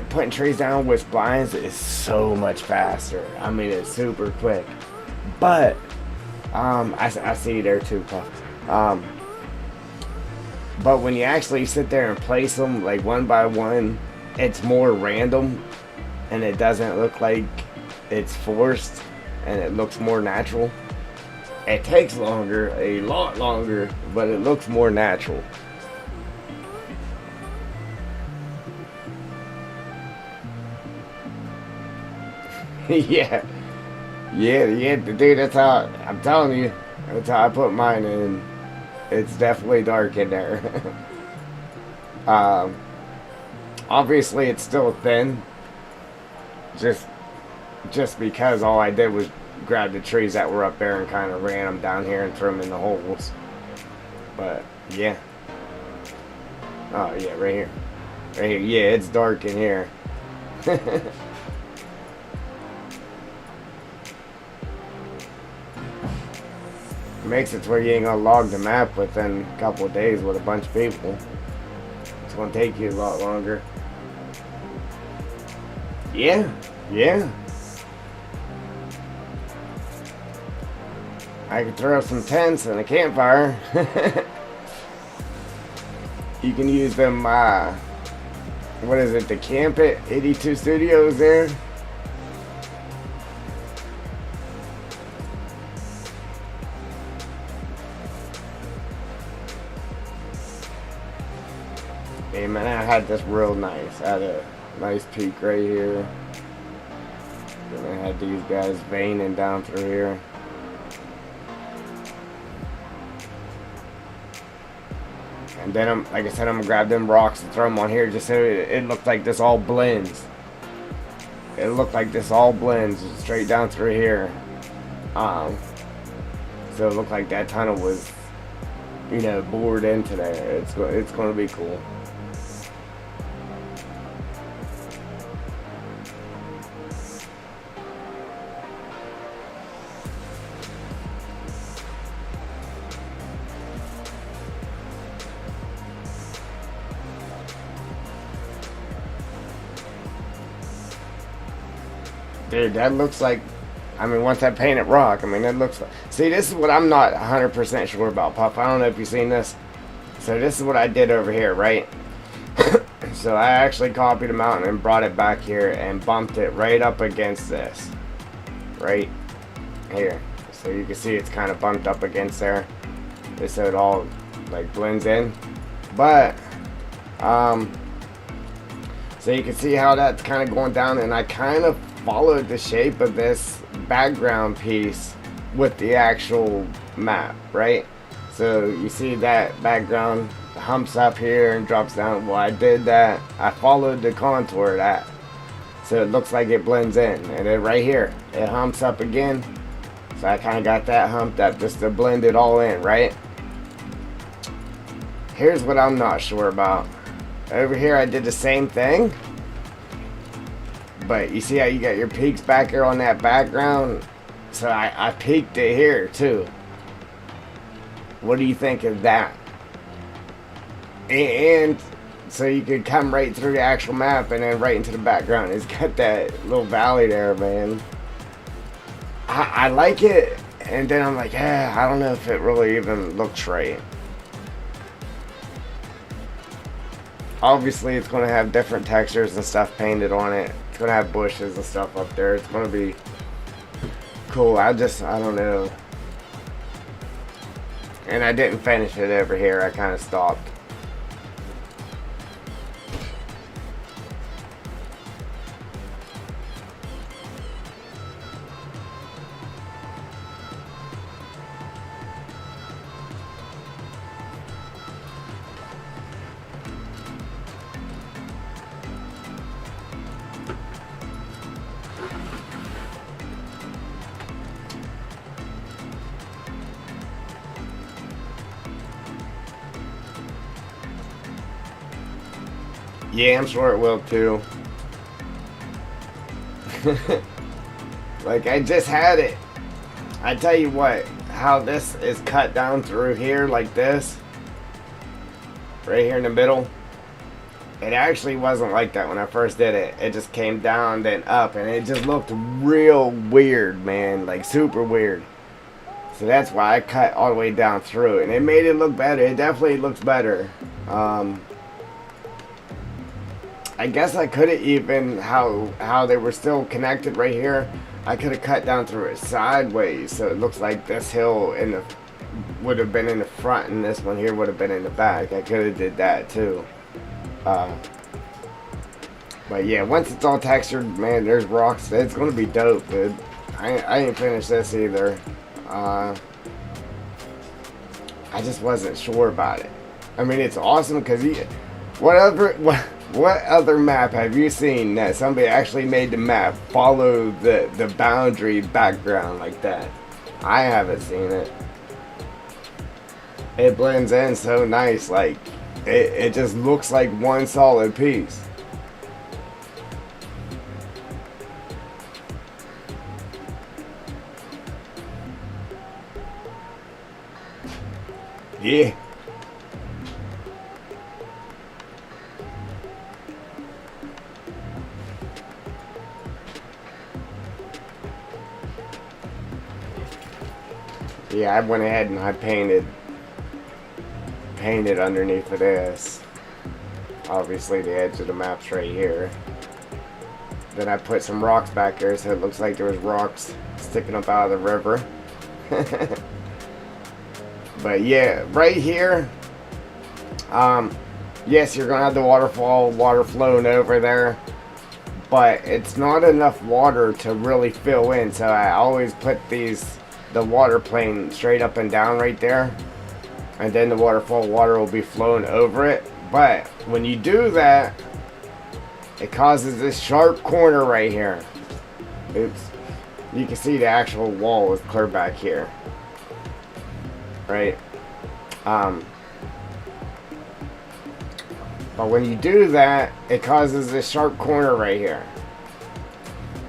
putting trees down with splines is so much faster. I mean, it's super quick. But I see you there too, Puff. But when you actually sit there and place them like one by one, it's more random, and it doesn't look like it's forced, and it looks more natural. It takes longer, a lot longer, but it looks more natural. Yeah, dude, that's how, I'm telling you, that's how I put mine in. It's definitely dark in there. Obviously it's still thin, just because all I did was grab the trees that were up there and kind of ran them down here and threw them in the holes. But yeah, oh yeah, right here, yeah, it's dark in here. Makes it to where you ain't gonna log the map within a couple of days with a bunch of people. It's gonna take you a lot longer. Yeah. I could throw some tents and a campfire. You can use them, what is it, the Camp It 82 Studios there. Hey man, I had this real nice. I had a nice peak right here. Then I had these guys veining down through here. And then like I said, I'm gonna grab them rocks and throw them on here just so it looked like this all blends. It looked like this all blends straight down through here. So it looked like that tunnel was, bored into there. It's gonna be cool. Dude, that looks like, I mean, once I paint it rock, I mean, that looks like, see, this is what I'm not 100% sure about, Puff. I don't know if you've seen this. So this is what I did over here, right? So I actually copied a mountain and brought it back here and bumped it right up against this. Right here. So you can see it's kind of bumped up against there. Just so it all like blends in. But, so you can see how that's kind of going down, and I kind of followed the shape of this background piece with the actual map, right? So you see that background humps up here and drops down. Well, I did that. I followed the contour of that. So it looks like it blends in. And then right here, it humps up again. So I kind of got that humped up just to blend it all in, right? Here's what I'm not sure about. Over here I did the same thing. But you see how you got your peaks back here on that background? So I peaked it here too. What do you think of that? And so you could come right through the actual map and then right into the background. It's got that little valley there, man. I like it, and then I'm like, yeah, I don't know if it really even looks right. Obviously, it's going to have different textures and stuff painted on it. It's going to have bushes and stuff up there. It's going to be cool. I don't know. And I didn't finish it over here. I kind of stopped. Yeah, I'm sure it will too. Like, I just had it. I tell you what, how this is cut down through here like this, right here in the middle, it actually wasn't like that when I first did it. It just came down then up, and it just looked real weird, man, like super weird. So that's why I cut all the way down through, and it made it look better. It definitely looks better. I guess I could have even, how they were still connected right here, I could have cut down through it sideways, so it looks like this hill would have been in the front, and this one here would have been in the back. I could have did that too. But yeah, once it's all textured, man, there's rocks. It's gonna be dope, dude. I ain't finished this either. I just wasn't sure about it. I mean, it's awesome because what other map have you seen that somebody actually made the map follow the boundary background like that? I haven't seen it. It blends in so nice, like it just looks like one solid piece. Yeah. Yeah, I went ahead and I painted underneath of this. Obviously the edge of the map's right here. Then I put some rocks back there so it looks like there was rocks sticking up out of the river. But yeah, right here, yes, you're gonna have the waterfall, water flowing over there, but it's not enough water to really fill in, so I always put the water plane straight up and down right there, and then the waterfall water will be flowing over it. But when you do that, it causes this sharp corner right here. Oops. You can see the actual wall is clear back here. Right? But when you do that, it causes this sharp corner right here.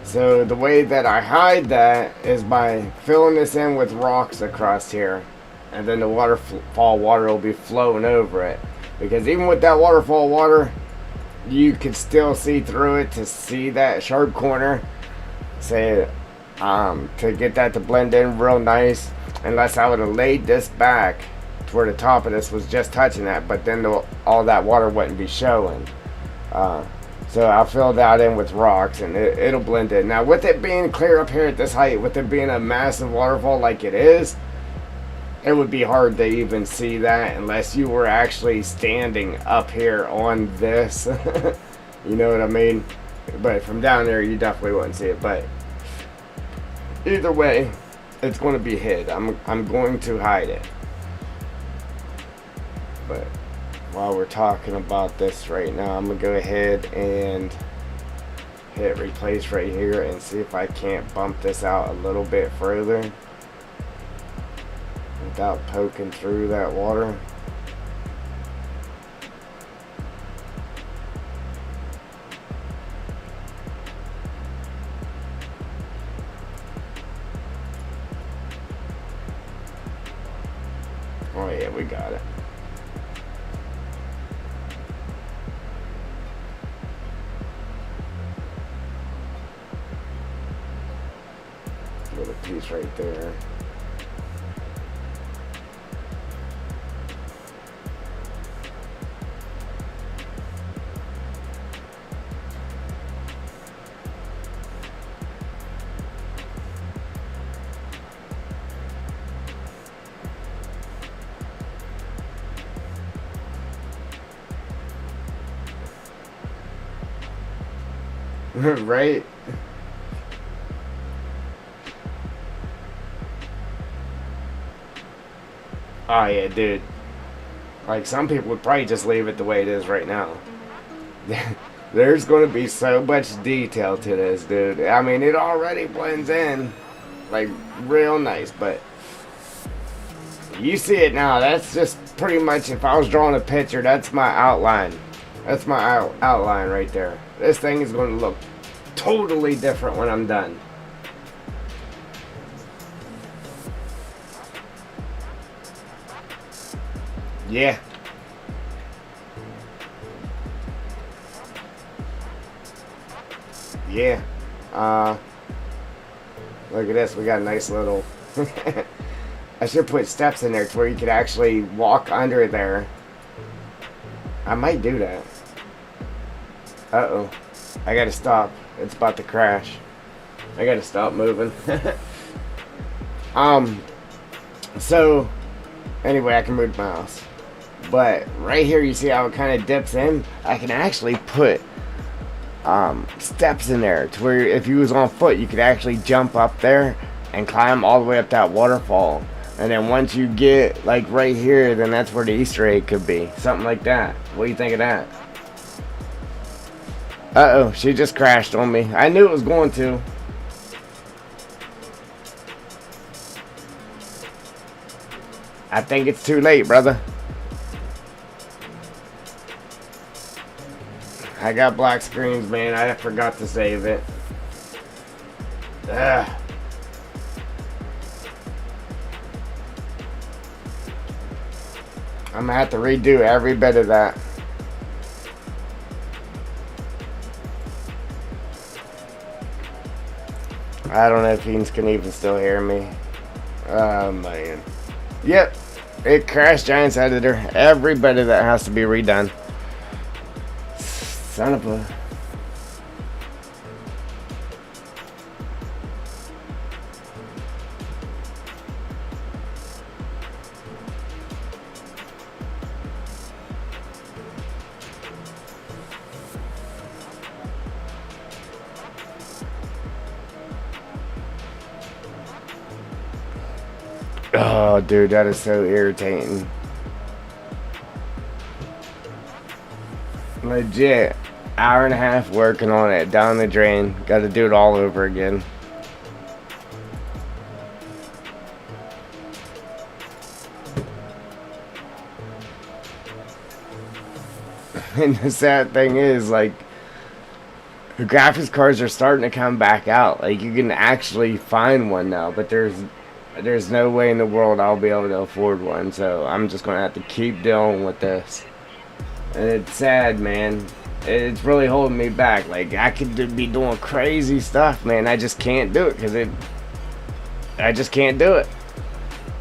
So the way that I hide that is by filling this in with rocks across here, and then the waterfall water will be flowing over it. Because even with that waterfall water, you could still see through it to see that sharp corner. say, to get that to blend in real nice, unless I would have laid this back to where the top of this was just touching that, but then all that water wouldn't be showing. So I'll fill that in with rocks, and it'll blend in. Now, with it being clear up here at this height, with it being a massive waterfall like it is, it would be hard to even see that unless you were actually standing up here on this. You know what I mean? But from down there, you definitely wouldn't see it. But either way, it's going to be hid. I'm going to hide it. But while we're talking about this right now, I'm going to go ahead and hit replace right here and see if I can't bump this out a little bit further without poking through that water. Oh yeah, we got it. Little piece right there. Right? Oh yeah, dude. Like, some people would probably just leave it the way it is right now. There's going to be so much detail to this, dude. I mean, it already blends in, like, real nice, but you see it now. That's just pretty much, if I was drawing a picture, that's my outline. That's my outline right there. This thing is going to look totally different when I'm done. Yeah. Yeah. Look at this. We got a nice little... I should put steps in there to where you could actually walk under there. I might do that. Uh-oh. I gotta stop. It's about to crash. I gotta stop moving. So, anyway, I can move my mouse. But right here, you see how it kind of dips in? I can actually put steps in there to where if you was on foot, you could actually jump up there and climb all the way up that waterfall. And then once you get like right here, then that's where the Easter egg could be. Something like that. What do you think of that? Uh-oh, she just crashed on me. I knew it was going to. I think it's too late, brother. I got black screens, man. I forgot to save it. Ugh. I'm gonna have to redo every bit of that. I don't know if you can even still hear me. Oh, man. Yep. It crashed Giants Editor. Every bit of that has to be redone. Son of a... Oh, dude, that is so irritating. Legit. Hour and a half working on it. Down the drain. Got to do it all over again. And the sad thing is, like, the graphics cards are starting to come back out. Like, you can actually find one now, but there's no way in the world I'll be able to afford one, so I'm just going to have to keep dealing with this. And it's sad, man. It's really holding me back. Like, I could be doing crazy stuff, man. I just can't do it because I just can't do it.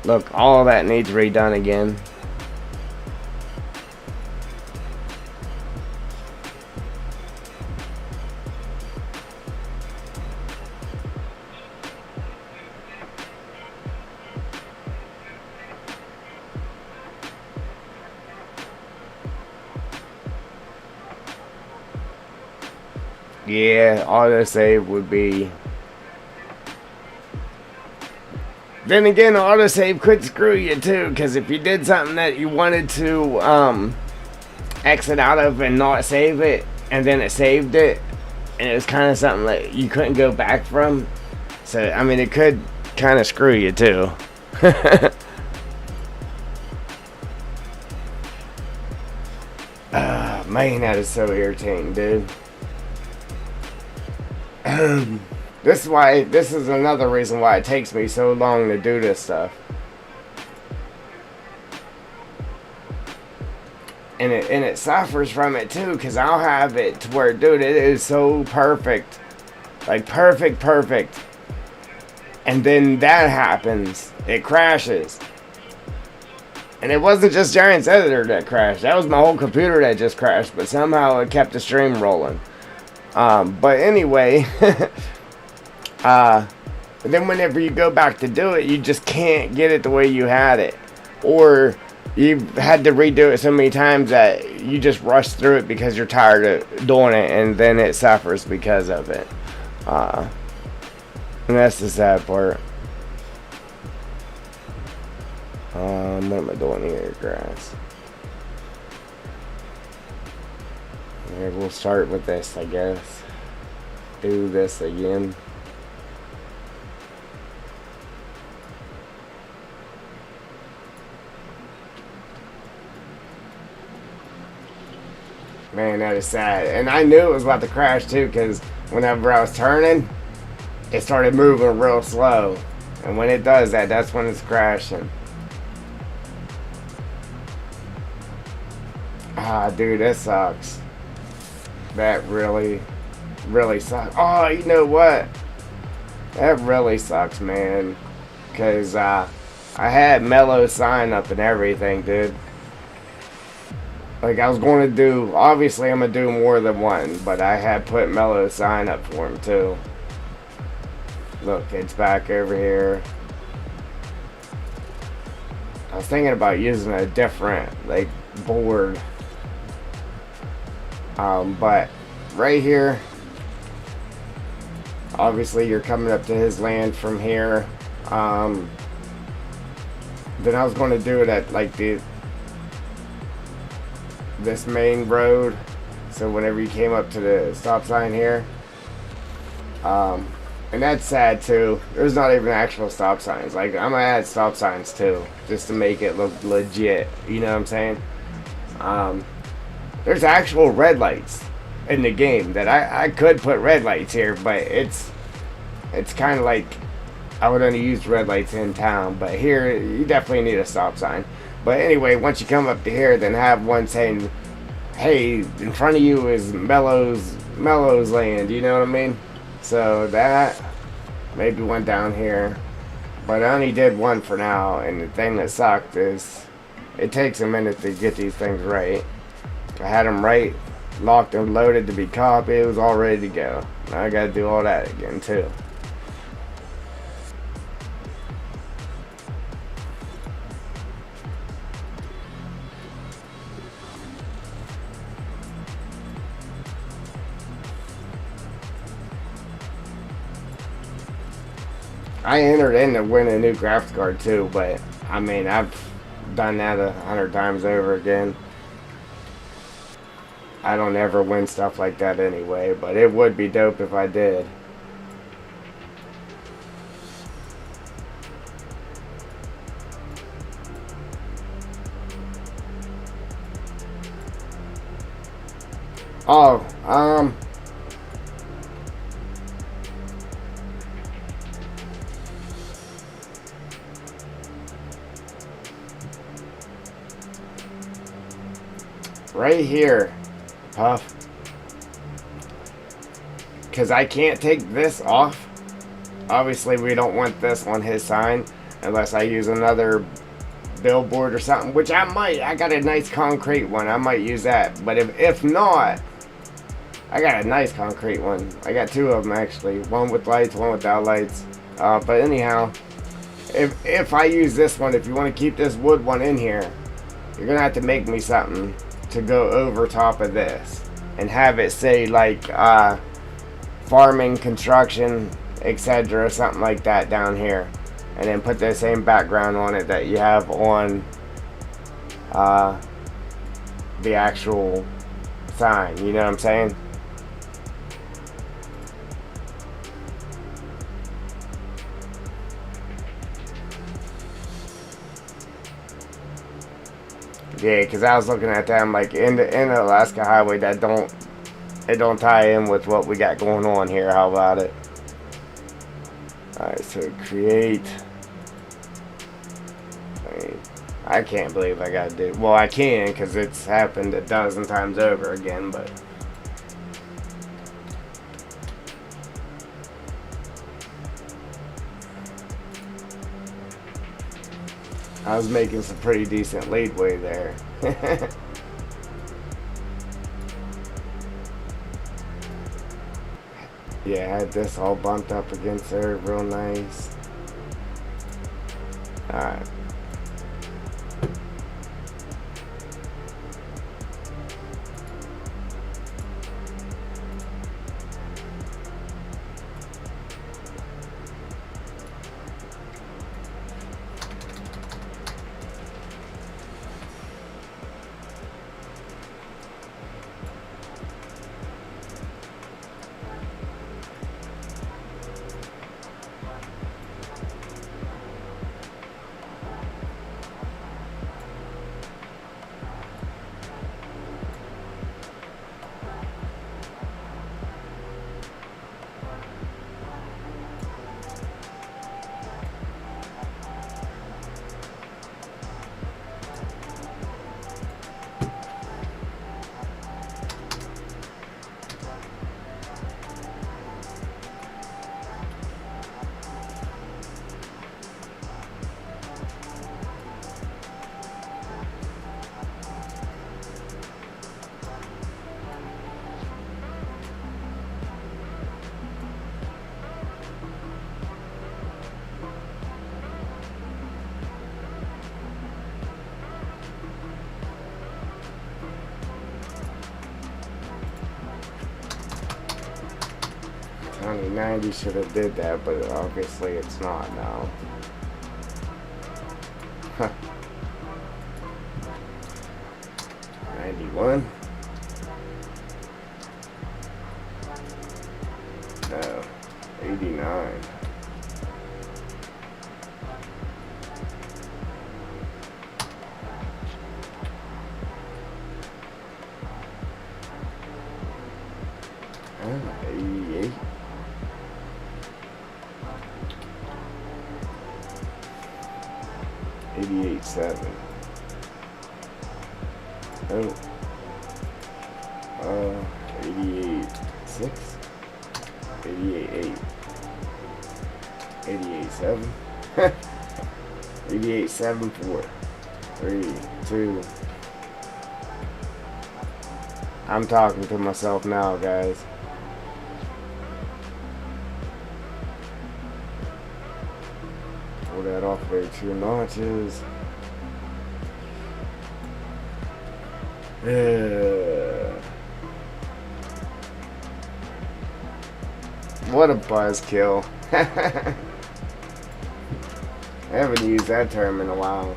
Look, all that needs redone again. Yeah, autosave would be. Then again, autosave could screw you too, because if you did something that you wanted to exit out of and not save it, and then it saved it, and it was kind of something that you couldn't go back from. So, I mean, it could kind of screw you too. Man, that is so irritating, dude. This is another reason why it takes me so long to do this stuff. And it suffers from it too, because I'll have it to where, dude, it is so perfect. Like, perfect. And then that happens. It crashes. And it wasn't just Giant's editor that crashed. That was my whole computer that just crashed. But somehow it kept the stream rolling. But anyway, then whenever you go back to do it, you just can't get it the way you had it. Or you've had to redo it so many times that you just rush through it because you're tired of doing it, and then it suffers because of it. And that's the sad part. What am I doing here, grass? Yeah, we'll start with this, I guess. Do this again. Man, that is sad. And I knew it was about to crash too, because whenever I was turning, it started moving real slow. And when it does that, that's when it's crashing. Ah, dude, that sucks. That really sucks. Oh, you know what? That really sucks, man. Because I had Mellow sign up and everything, dude. Like, I was going to do, obviously I'm going to do more than one, but I had put Mellow sign up for him too. Look, it's back over here. I was thinking about using a different, like, board. But right here, obviously you're coming up to his land from here. Then I was going to do it at, like, this main road, so whenever you came up to the stop sign here, and that's sad too, there's not even actual stop signs. Like, I'm gonna add stop signs too, just to make it look legit, you know what I'm saying? There's actual red lights in the game that I could put red lights here, but it's kind of like I would only use red lights in town, but here you definitely need a stop sign. But anyway, once you come up to here, then have one saying, hey, in front of you is Mellow's land, you know what I mean? So that, maybe one down here. But I only did one for now, and the thing that sucked is it takes a minute to get these things right. I had them right, locked and loaded to be copied, it was all ready to go. Now I gotta do all that again too. I entered in to win a new graphics card too, but I mean, I've done that 100 times over again. I don't ever win stuff like that anyway, but it would be dope if I did. Oh, right here, Puff. because I can't take this off. Obviously, we don't want this on his sign unless I use another billboard or something, which I might. I got a nice concrete one. I might use that. But if not, I got a nice concrete one. I got two of them actually. One with lights, one without lights. But anyhow, if I use this one, if you want to keep this wood one in here, you're gonna have to make me something to go over top of this and have it say like farming, construction, etc., something like that down here, and then put the same background on it that you have on the actual sign. You know what I'm saying? Yeah, because I was looking at that, I'm like, in the Alaska Highway, it don't tie in with what we got going on here. How about it? Alright, so create. I can't believe I gotta do. Well, I can, because it's happened a dozen times over again, but. I was making some pretty decent leadway there. Yeah, I had this all bumped up against there, real nice. Alright. County 90 should have did that, but obviously it's not now. Huh. 91? No. 89. Oh, 88. 88.7. Oh. 88.6. 88.8. 88.7. 88.7 4. 3, 2. I'm talking to myself now, guys. Pull that off there 2 notches. What a buzzkill. I haven't used that term in a while.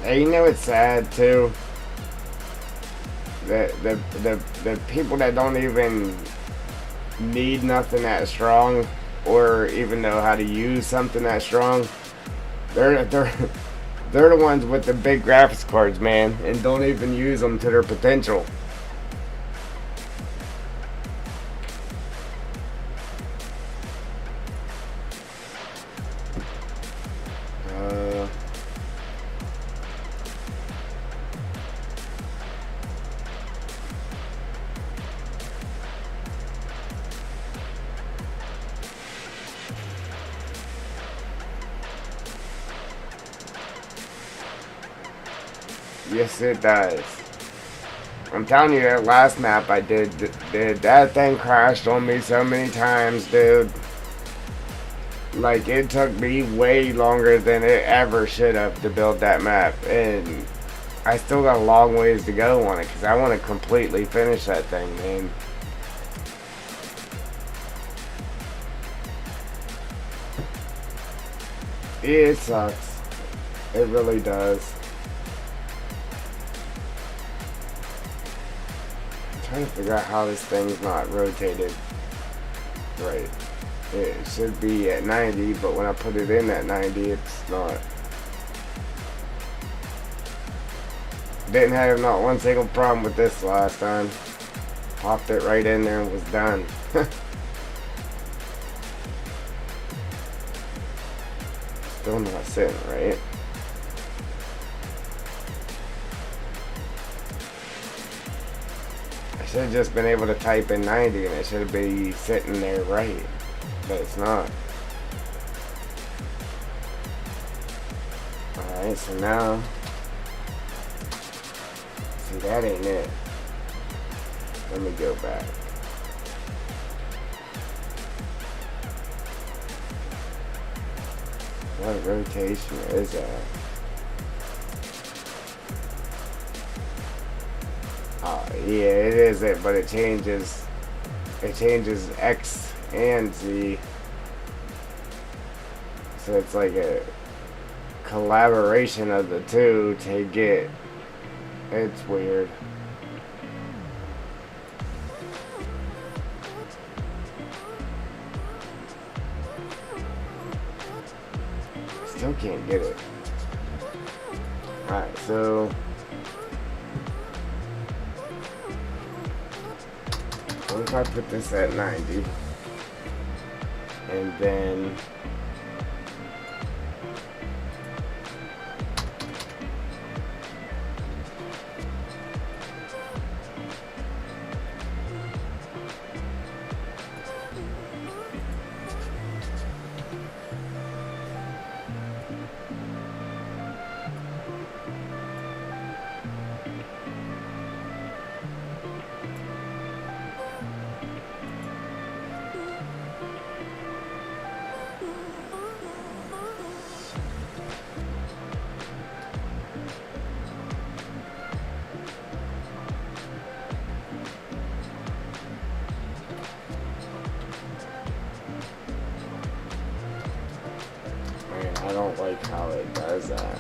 Hey, you know it's sad too? The people that don't even need nothing that strong or even know how to use something that strong, they're they're they're the ones with the big graphics cards, man, and don't even use them to their potential. Uh, yes, it does. I'm telling you, that last map I did, that thing crashed on me so many times, dude. Like, it took me way longer than it ever should have to build that map, and I still got a long ways to go on it, because I want to completely finish that thing, man. It sucks. It really does. I'm trying to figure out how this thing's not rotated right. It should be at 90, but when I put it in at 90, it's not. Didn't have not one single problem with this last time. Popped it right in there and was done. Still not sitting right. I should have just been able to type in 90 and it should have been sitting there right. But it's not. Alright, so now, see, that ain't it. Let me go back. What rotation is that? Oh, yeah, it is it, but it changes X and Z. So it's like a collaboration of the two to get. It's weird. Still can't get it. Alright, so what if I put this at 90? And then I don't like how it does that.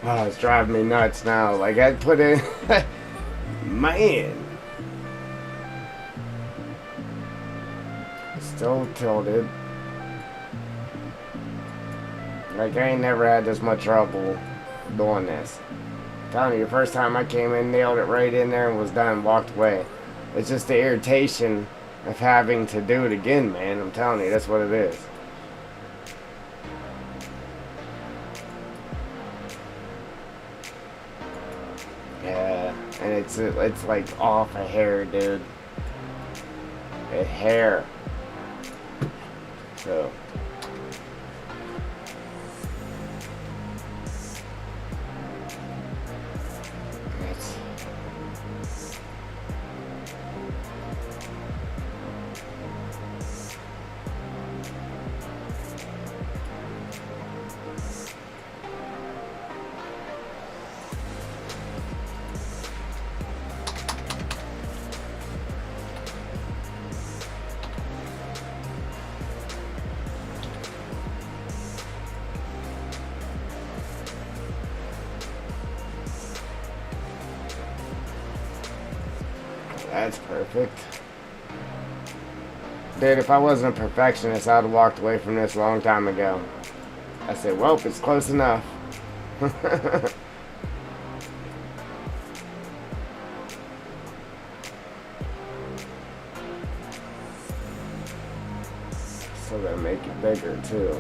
Oh, it's driving me nuts now. Like, I put in... Man. Still tilted. Like, I ain't never had this much trouble doing this. I'm telling you, the first time I came in, nailed it right in there and was done, walked away. It's just the irritation of having to do it again, man. I'm telling you, that's what it is. It's like off a hair, dude. A hair. So. That's perfect. Dude, if I wasn't a perfectionist, I'd have walked away from this a long time ago. I said, well, it's close enough. So they make it bigger, too.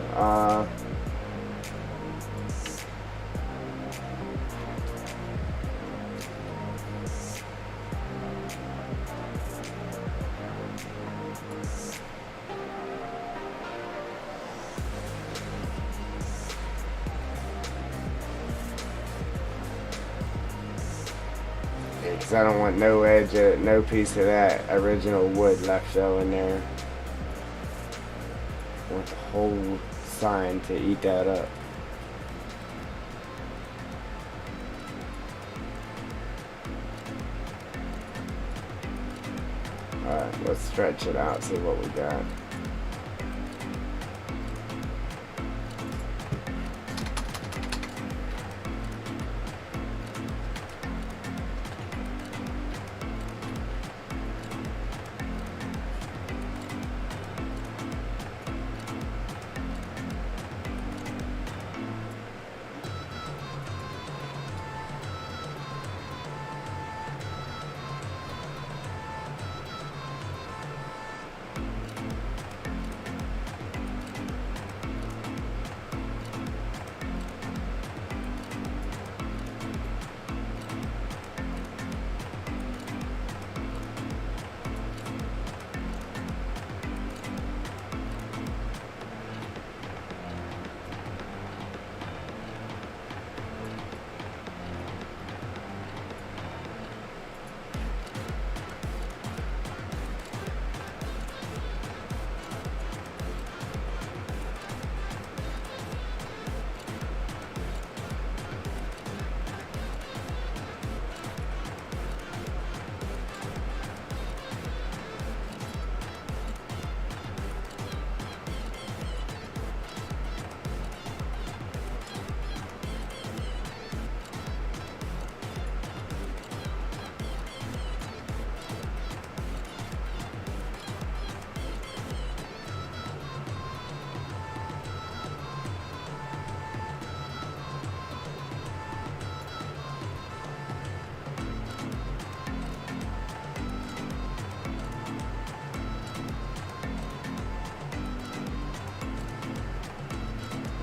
Because I don't want no edge, no piece of that original wood left showing there. I want the whole sign to eat that up. Alright, let's stretch it out, see what we got.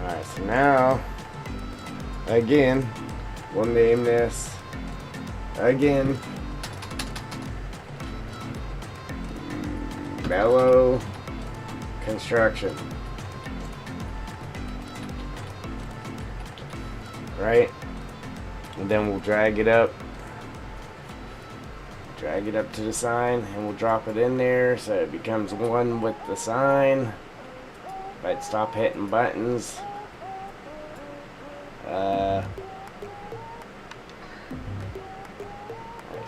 Alright, so now, again, we'll name this, again, Mellow Construction. Right? And then we'll drag it up to the sign, and we'll drop it in there so it becomes one with the sign. But stop hitting buttons.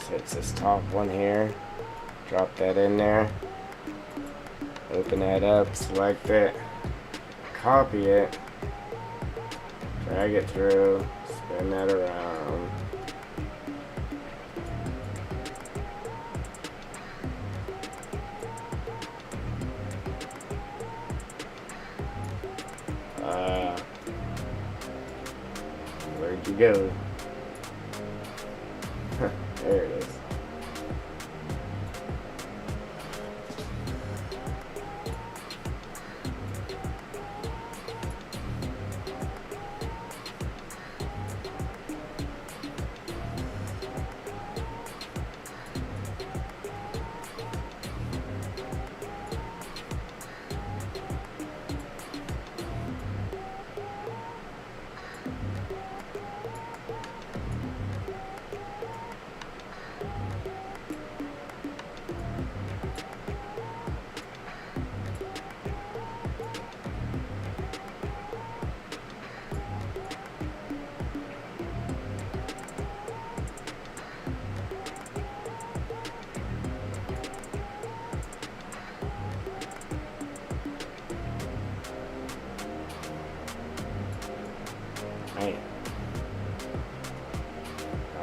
So it's this top one here. Drop that in there. Open that up, select it, copy it, drag it through, spin that around. Where'd you go? There it is.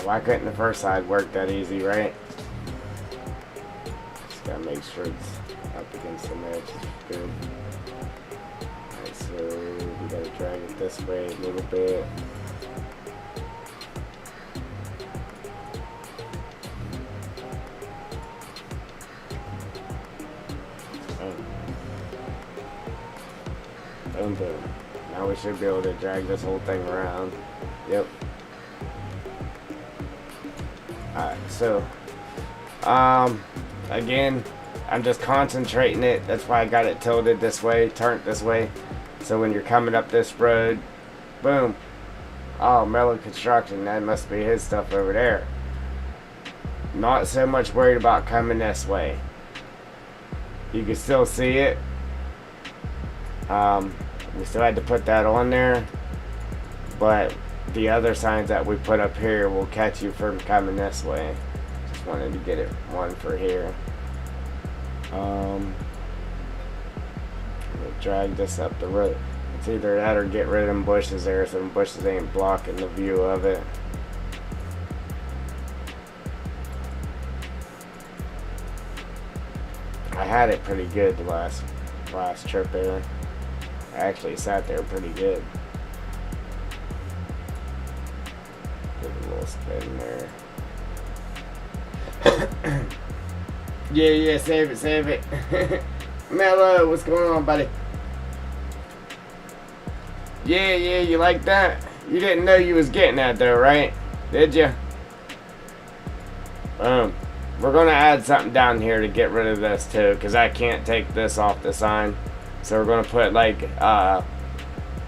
Why couldn't the first side work that easy, right? Just gotta make sure it's up against the edge. Good. Alright, so we gotta drag it this way a little bit. Boom, boom. Now we should be able to drag this whole thing around. Yep. Alright, so again, I'm just concentrating it. That's why I got it tilted this way, turned this way. So when you're coming up this road, boom. Oh, Mellow Construction, that must be his stuff over there. Not so much worried about coming this way. You can still see it. We still had to put that on there, but the other signs that we put up here will catch you from coming this way. Just wanted to get it one for here. We'll drag this up the road. It's either that or get rid of them bushes there so them bushes ain't blocking the view of it. I had it pretty good the last trip there. I actually sat there pretty good. Give it a little spin there. Yeah, save it. Mellow, what's going on, buddy? Yeah, you like that? You didn't know you was getting that though, right? Did you? We're gonna add something down here to get rid of this too, because I can't take this off the sign. So we're gonna put like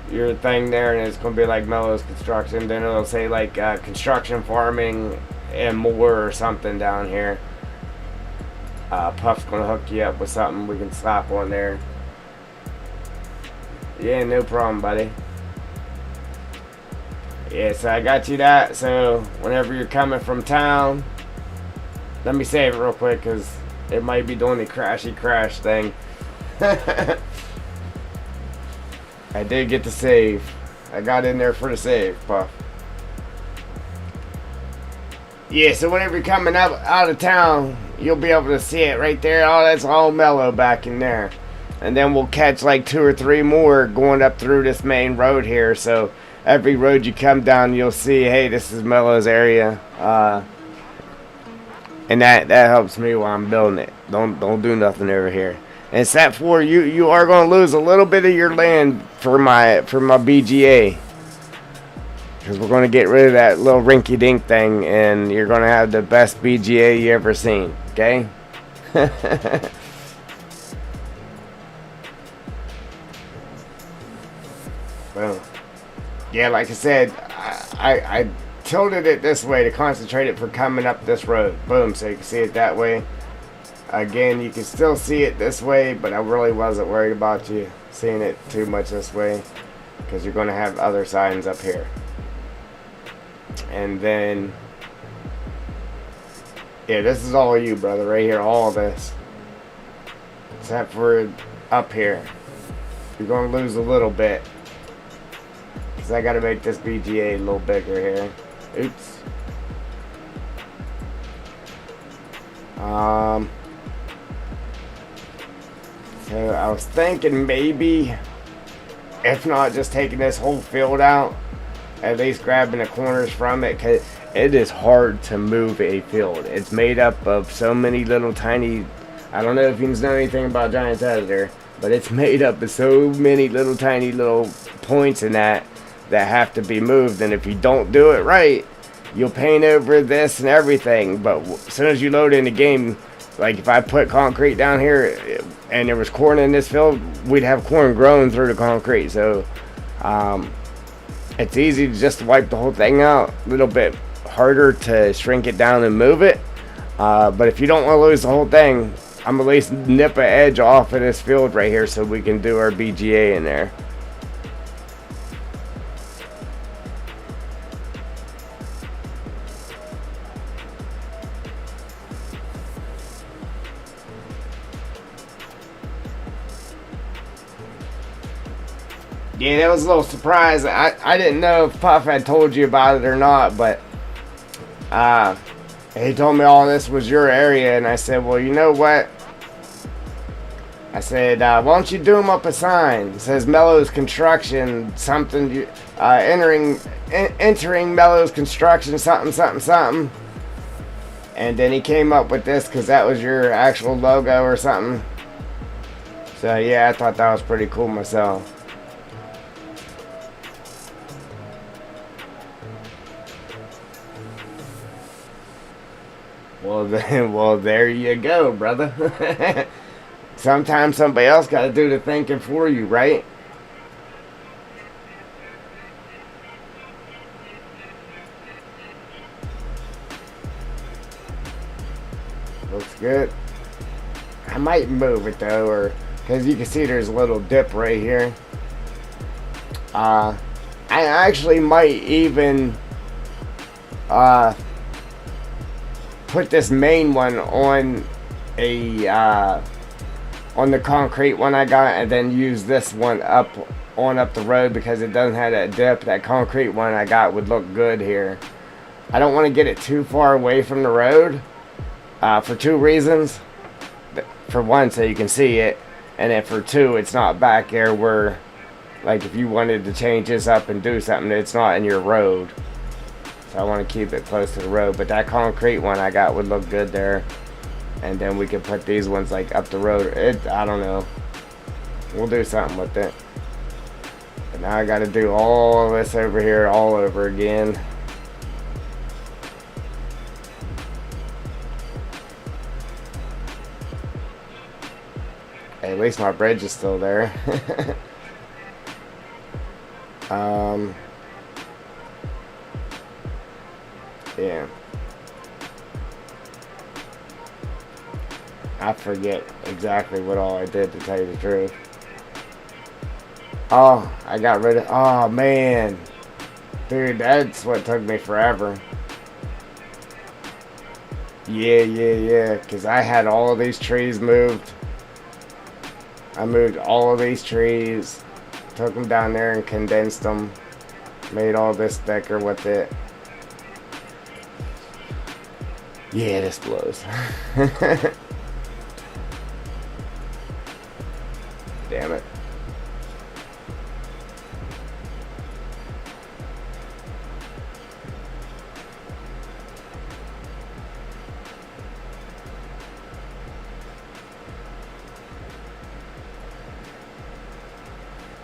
your thing there, and it's gonna be like Mellow's Construction. Then it'll say like construction, farming, and more or something down here. Puff's gonna hook you up with something we can slap on there. Yeah, no problem, buddy. Yeah, so I got you that. So whenever you're coming from town, let me save it real quick because it might be doing the crashy crash thing. I did get the save. I got in there for the save, Puff. Yeah, so whenever you're coming up out of town, you'll be able to see it right there. Oh, that's all Mellow back in there. And then we'll catch like 2 or 3 more going up through this main road here. So every road you come down, you'll see, hey, this is Mellow's area. And that helps me while I'm building it. Don't do nothing over here. Except for you are going to lose a little bit of your land for my BGA. Because we're going to get rid of that little rinky-dink thing, and you're going to have the best BGA you ever seen. Okay? Well, yeah, like I said, I tilted it this way to concentrate it for coming up this road. Boom, so you can see it that way. Again, you can still see it this way, but I really wasn't worried about you seeing it too much this way, because you're going to have other signs up here. And then, yeah, this is all you, brother, right here, all of this. Except for up here. You're going to lose a little bit, because I got to make this BGA a little bigger here. Oops. So I was thinking maybe, if not just taking this whole field out, at least grabbing the corners from it, because it is hard to move a field. It's made up of so many little tiny, I don't know if you know anything about Giants Editor, but it's made up of so many little tiny little points in that have to be moved, and if you don't do it right, you'll paint over this and everything. But as soon as you load in the game, like if I put concrete down here and there was corn in this field, we'd have corn growing through the concrete. So it's easy to just wipe the whole thing out. A little bit harder to shrink it down and move it. But if you don't want to lose the whole thing, I'm at least nip an edge off of this field right here so we can do our BGA in there. Yeah, that was a little surprise. I didn't know if Puff had told you about it or not, but Uh, he told me all this was your area, and I said, well, you know what? I said, why don't you do him up a sign? It says Mellows Construction, something, entering Mellows Construction, something, something, something. And then he came up with this because that was your actual logo or something. So yeah, I thought that was pretty cool myself. Well, then, well, there you go, brother. Sometimes somebody else got to do the thinking for you, right? Looks good. I might move it though, or because you can see there's a little dip right here. I actually might even put this main one on a on the concrete one I got, and then use this one up the road because it doesn't have that dip. That concrete one I got would look good here. I don't want to get it too far away from the road for two reasons. For one, so you can see it, and then for two, it's not back there where, like, if you wanted to change this up and do something, it's not in your road. So I want to keep it close to the road. But that concrete one I got would look good there. And then we could put these ones like up the road. I don't know. We'll do something with it. But now I got to do all this over here all over again. Hey, at least my bridge is still there. Yeah. I forget exactly what all I did, to tell you the truth. Oh, I got rid of... Oh, man. Dude, that's what took me forever. Yeah. Because I had all of these trees moved. I moved all of these trees. Took them down there and condensed them. Made all this thicker with it. Yeah, this blows. Damn it.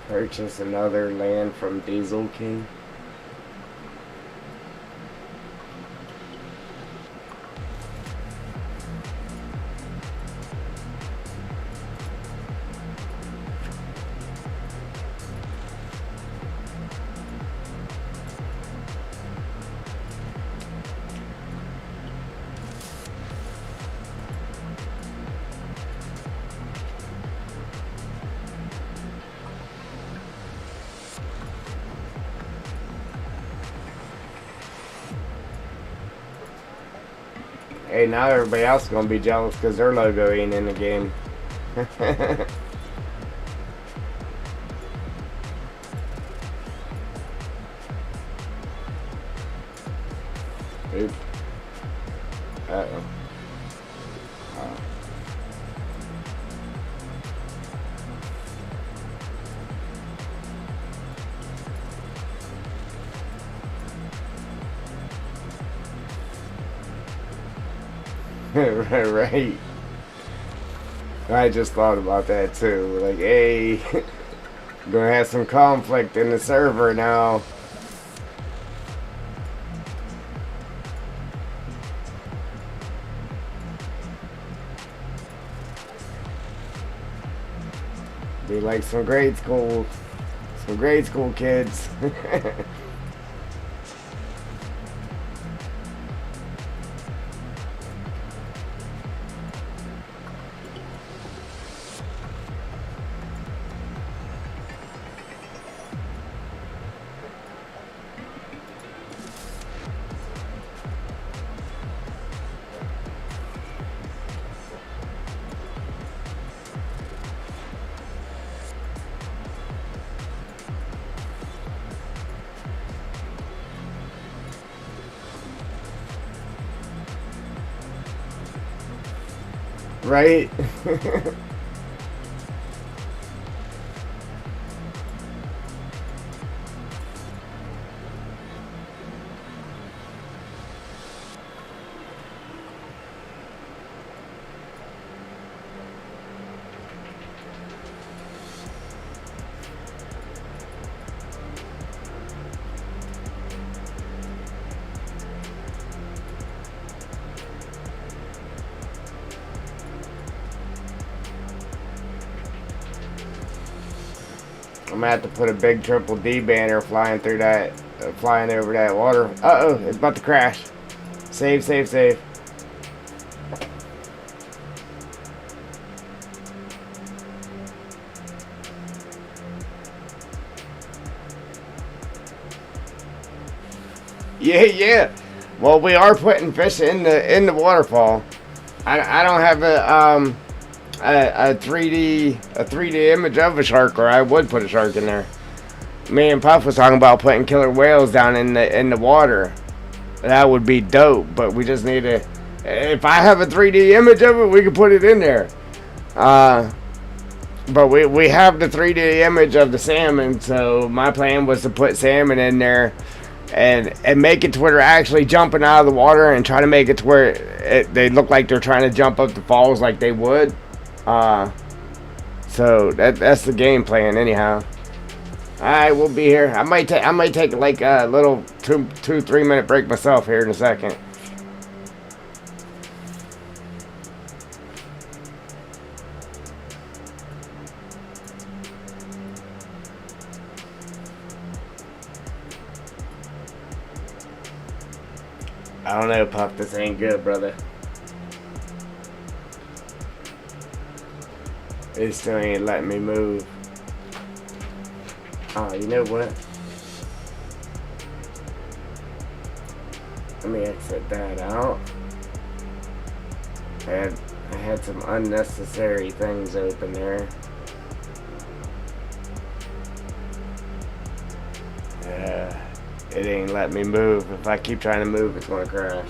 Purchase another land from Diesel King. Hey, now everybody else is gonna be jealous because their logo ain't in the game. Oop. Uh-oh. Right. I just thought about that too. Like, hey, gonna have some conflict in the server now. Be like some grade school kids. Right? I'm gonna have to put a big triple D banner flying through that, flying over that water. Uh oh, it's about to crash. Save, save, save. Yeah, yeah. Well, we are putting fish in the waterfall. I don't have a 3D image of a shark, or I would put a shark in there. Me and Puff was talking about putting killer whales down in the water. That would be dope, but we just need to. If I have a 3D image of it, we can put it in there. But we have the 3D image of the salmon, so my plan was to put salmon in there and make it to where they're actually jumping out of the water and try to make it to where they look like they're trying to jump up the falls like they would. So that's the game plan anyhow. Alright, we'll be here. I might take like a little 3 minute break myself here in a second. I don't know, Puff. This ain't good, brother. It still ain't letting me move. Oh, you know what? Let me exit that out. I had some unnecessary things open there. It ain't letting me move. If I keep trying to move, it's gonna crash.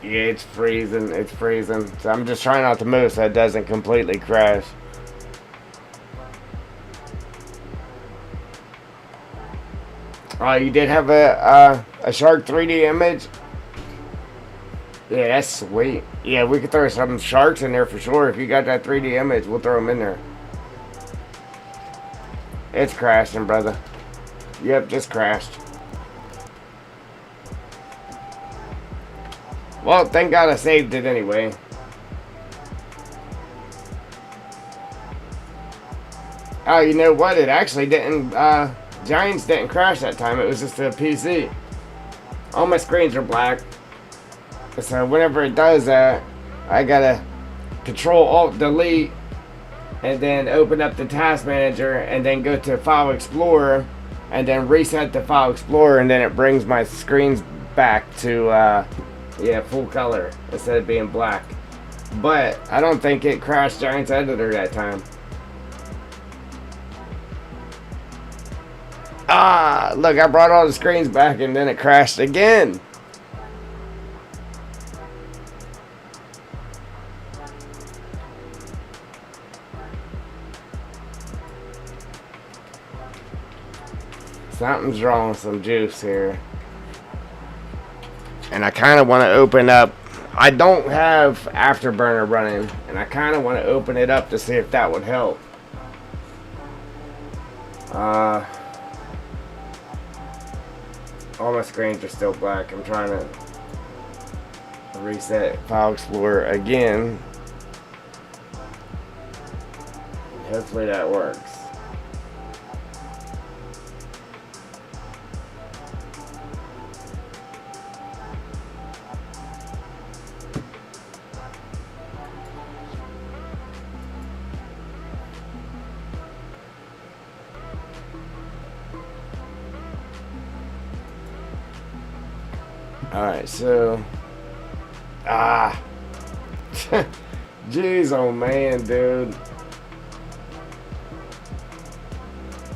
Yeah, it's freezing. It's freezing. So I'm just trying not to move so it doesn't completely crash. Oh, you did have a shark 3D image? Yeah, that's sweet. Yeah, we could throw some sharks in there for sure. If you got that 3D image, we'll throw them in there. It's crashing, brother. Yep, just crashed. Well, thank God I saved it anyway. Oh, you know what? It actually didn't, Giants didn't crash that time. It was just a PC. All my screens are black. So whenever it does that, I gotta Control-Alt-Delete and then open up the task manager and then go to File Explorer and then reset the File Explorer, and then it brings my screens back to, yeah, full color instead of being black. But I don't think it crashed Giants Editor that time. Ah, look, I brought all the screens back and then it crashed again. Something's wrong with some juice here. And I kind of want to open up. I don't have Afterburner running, and I kind of want to open it up to see if that would help. All my screens are still black. I'm trying to reset File Explorer again. And hopefully that works. Alright, so Jeez, oh man, dude.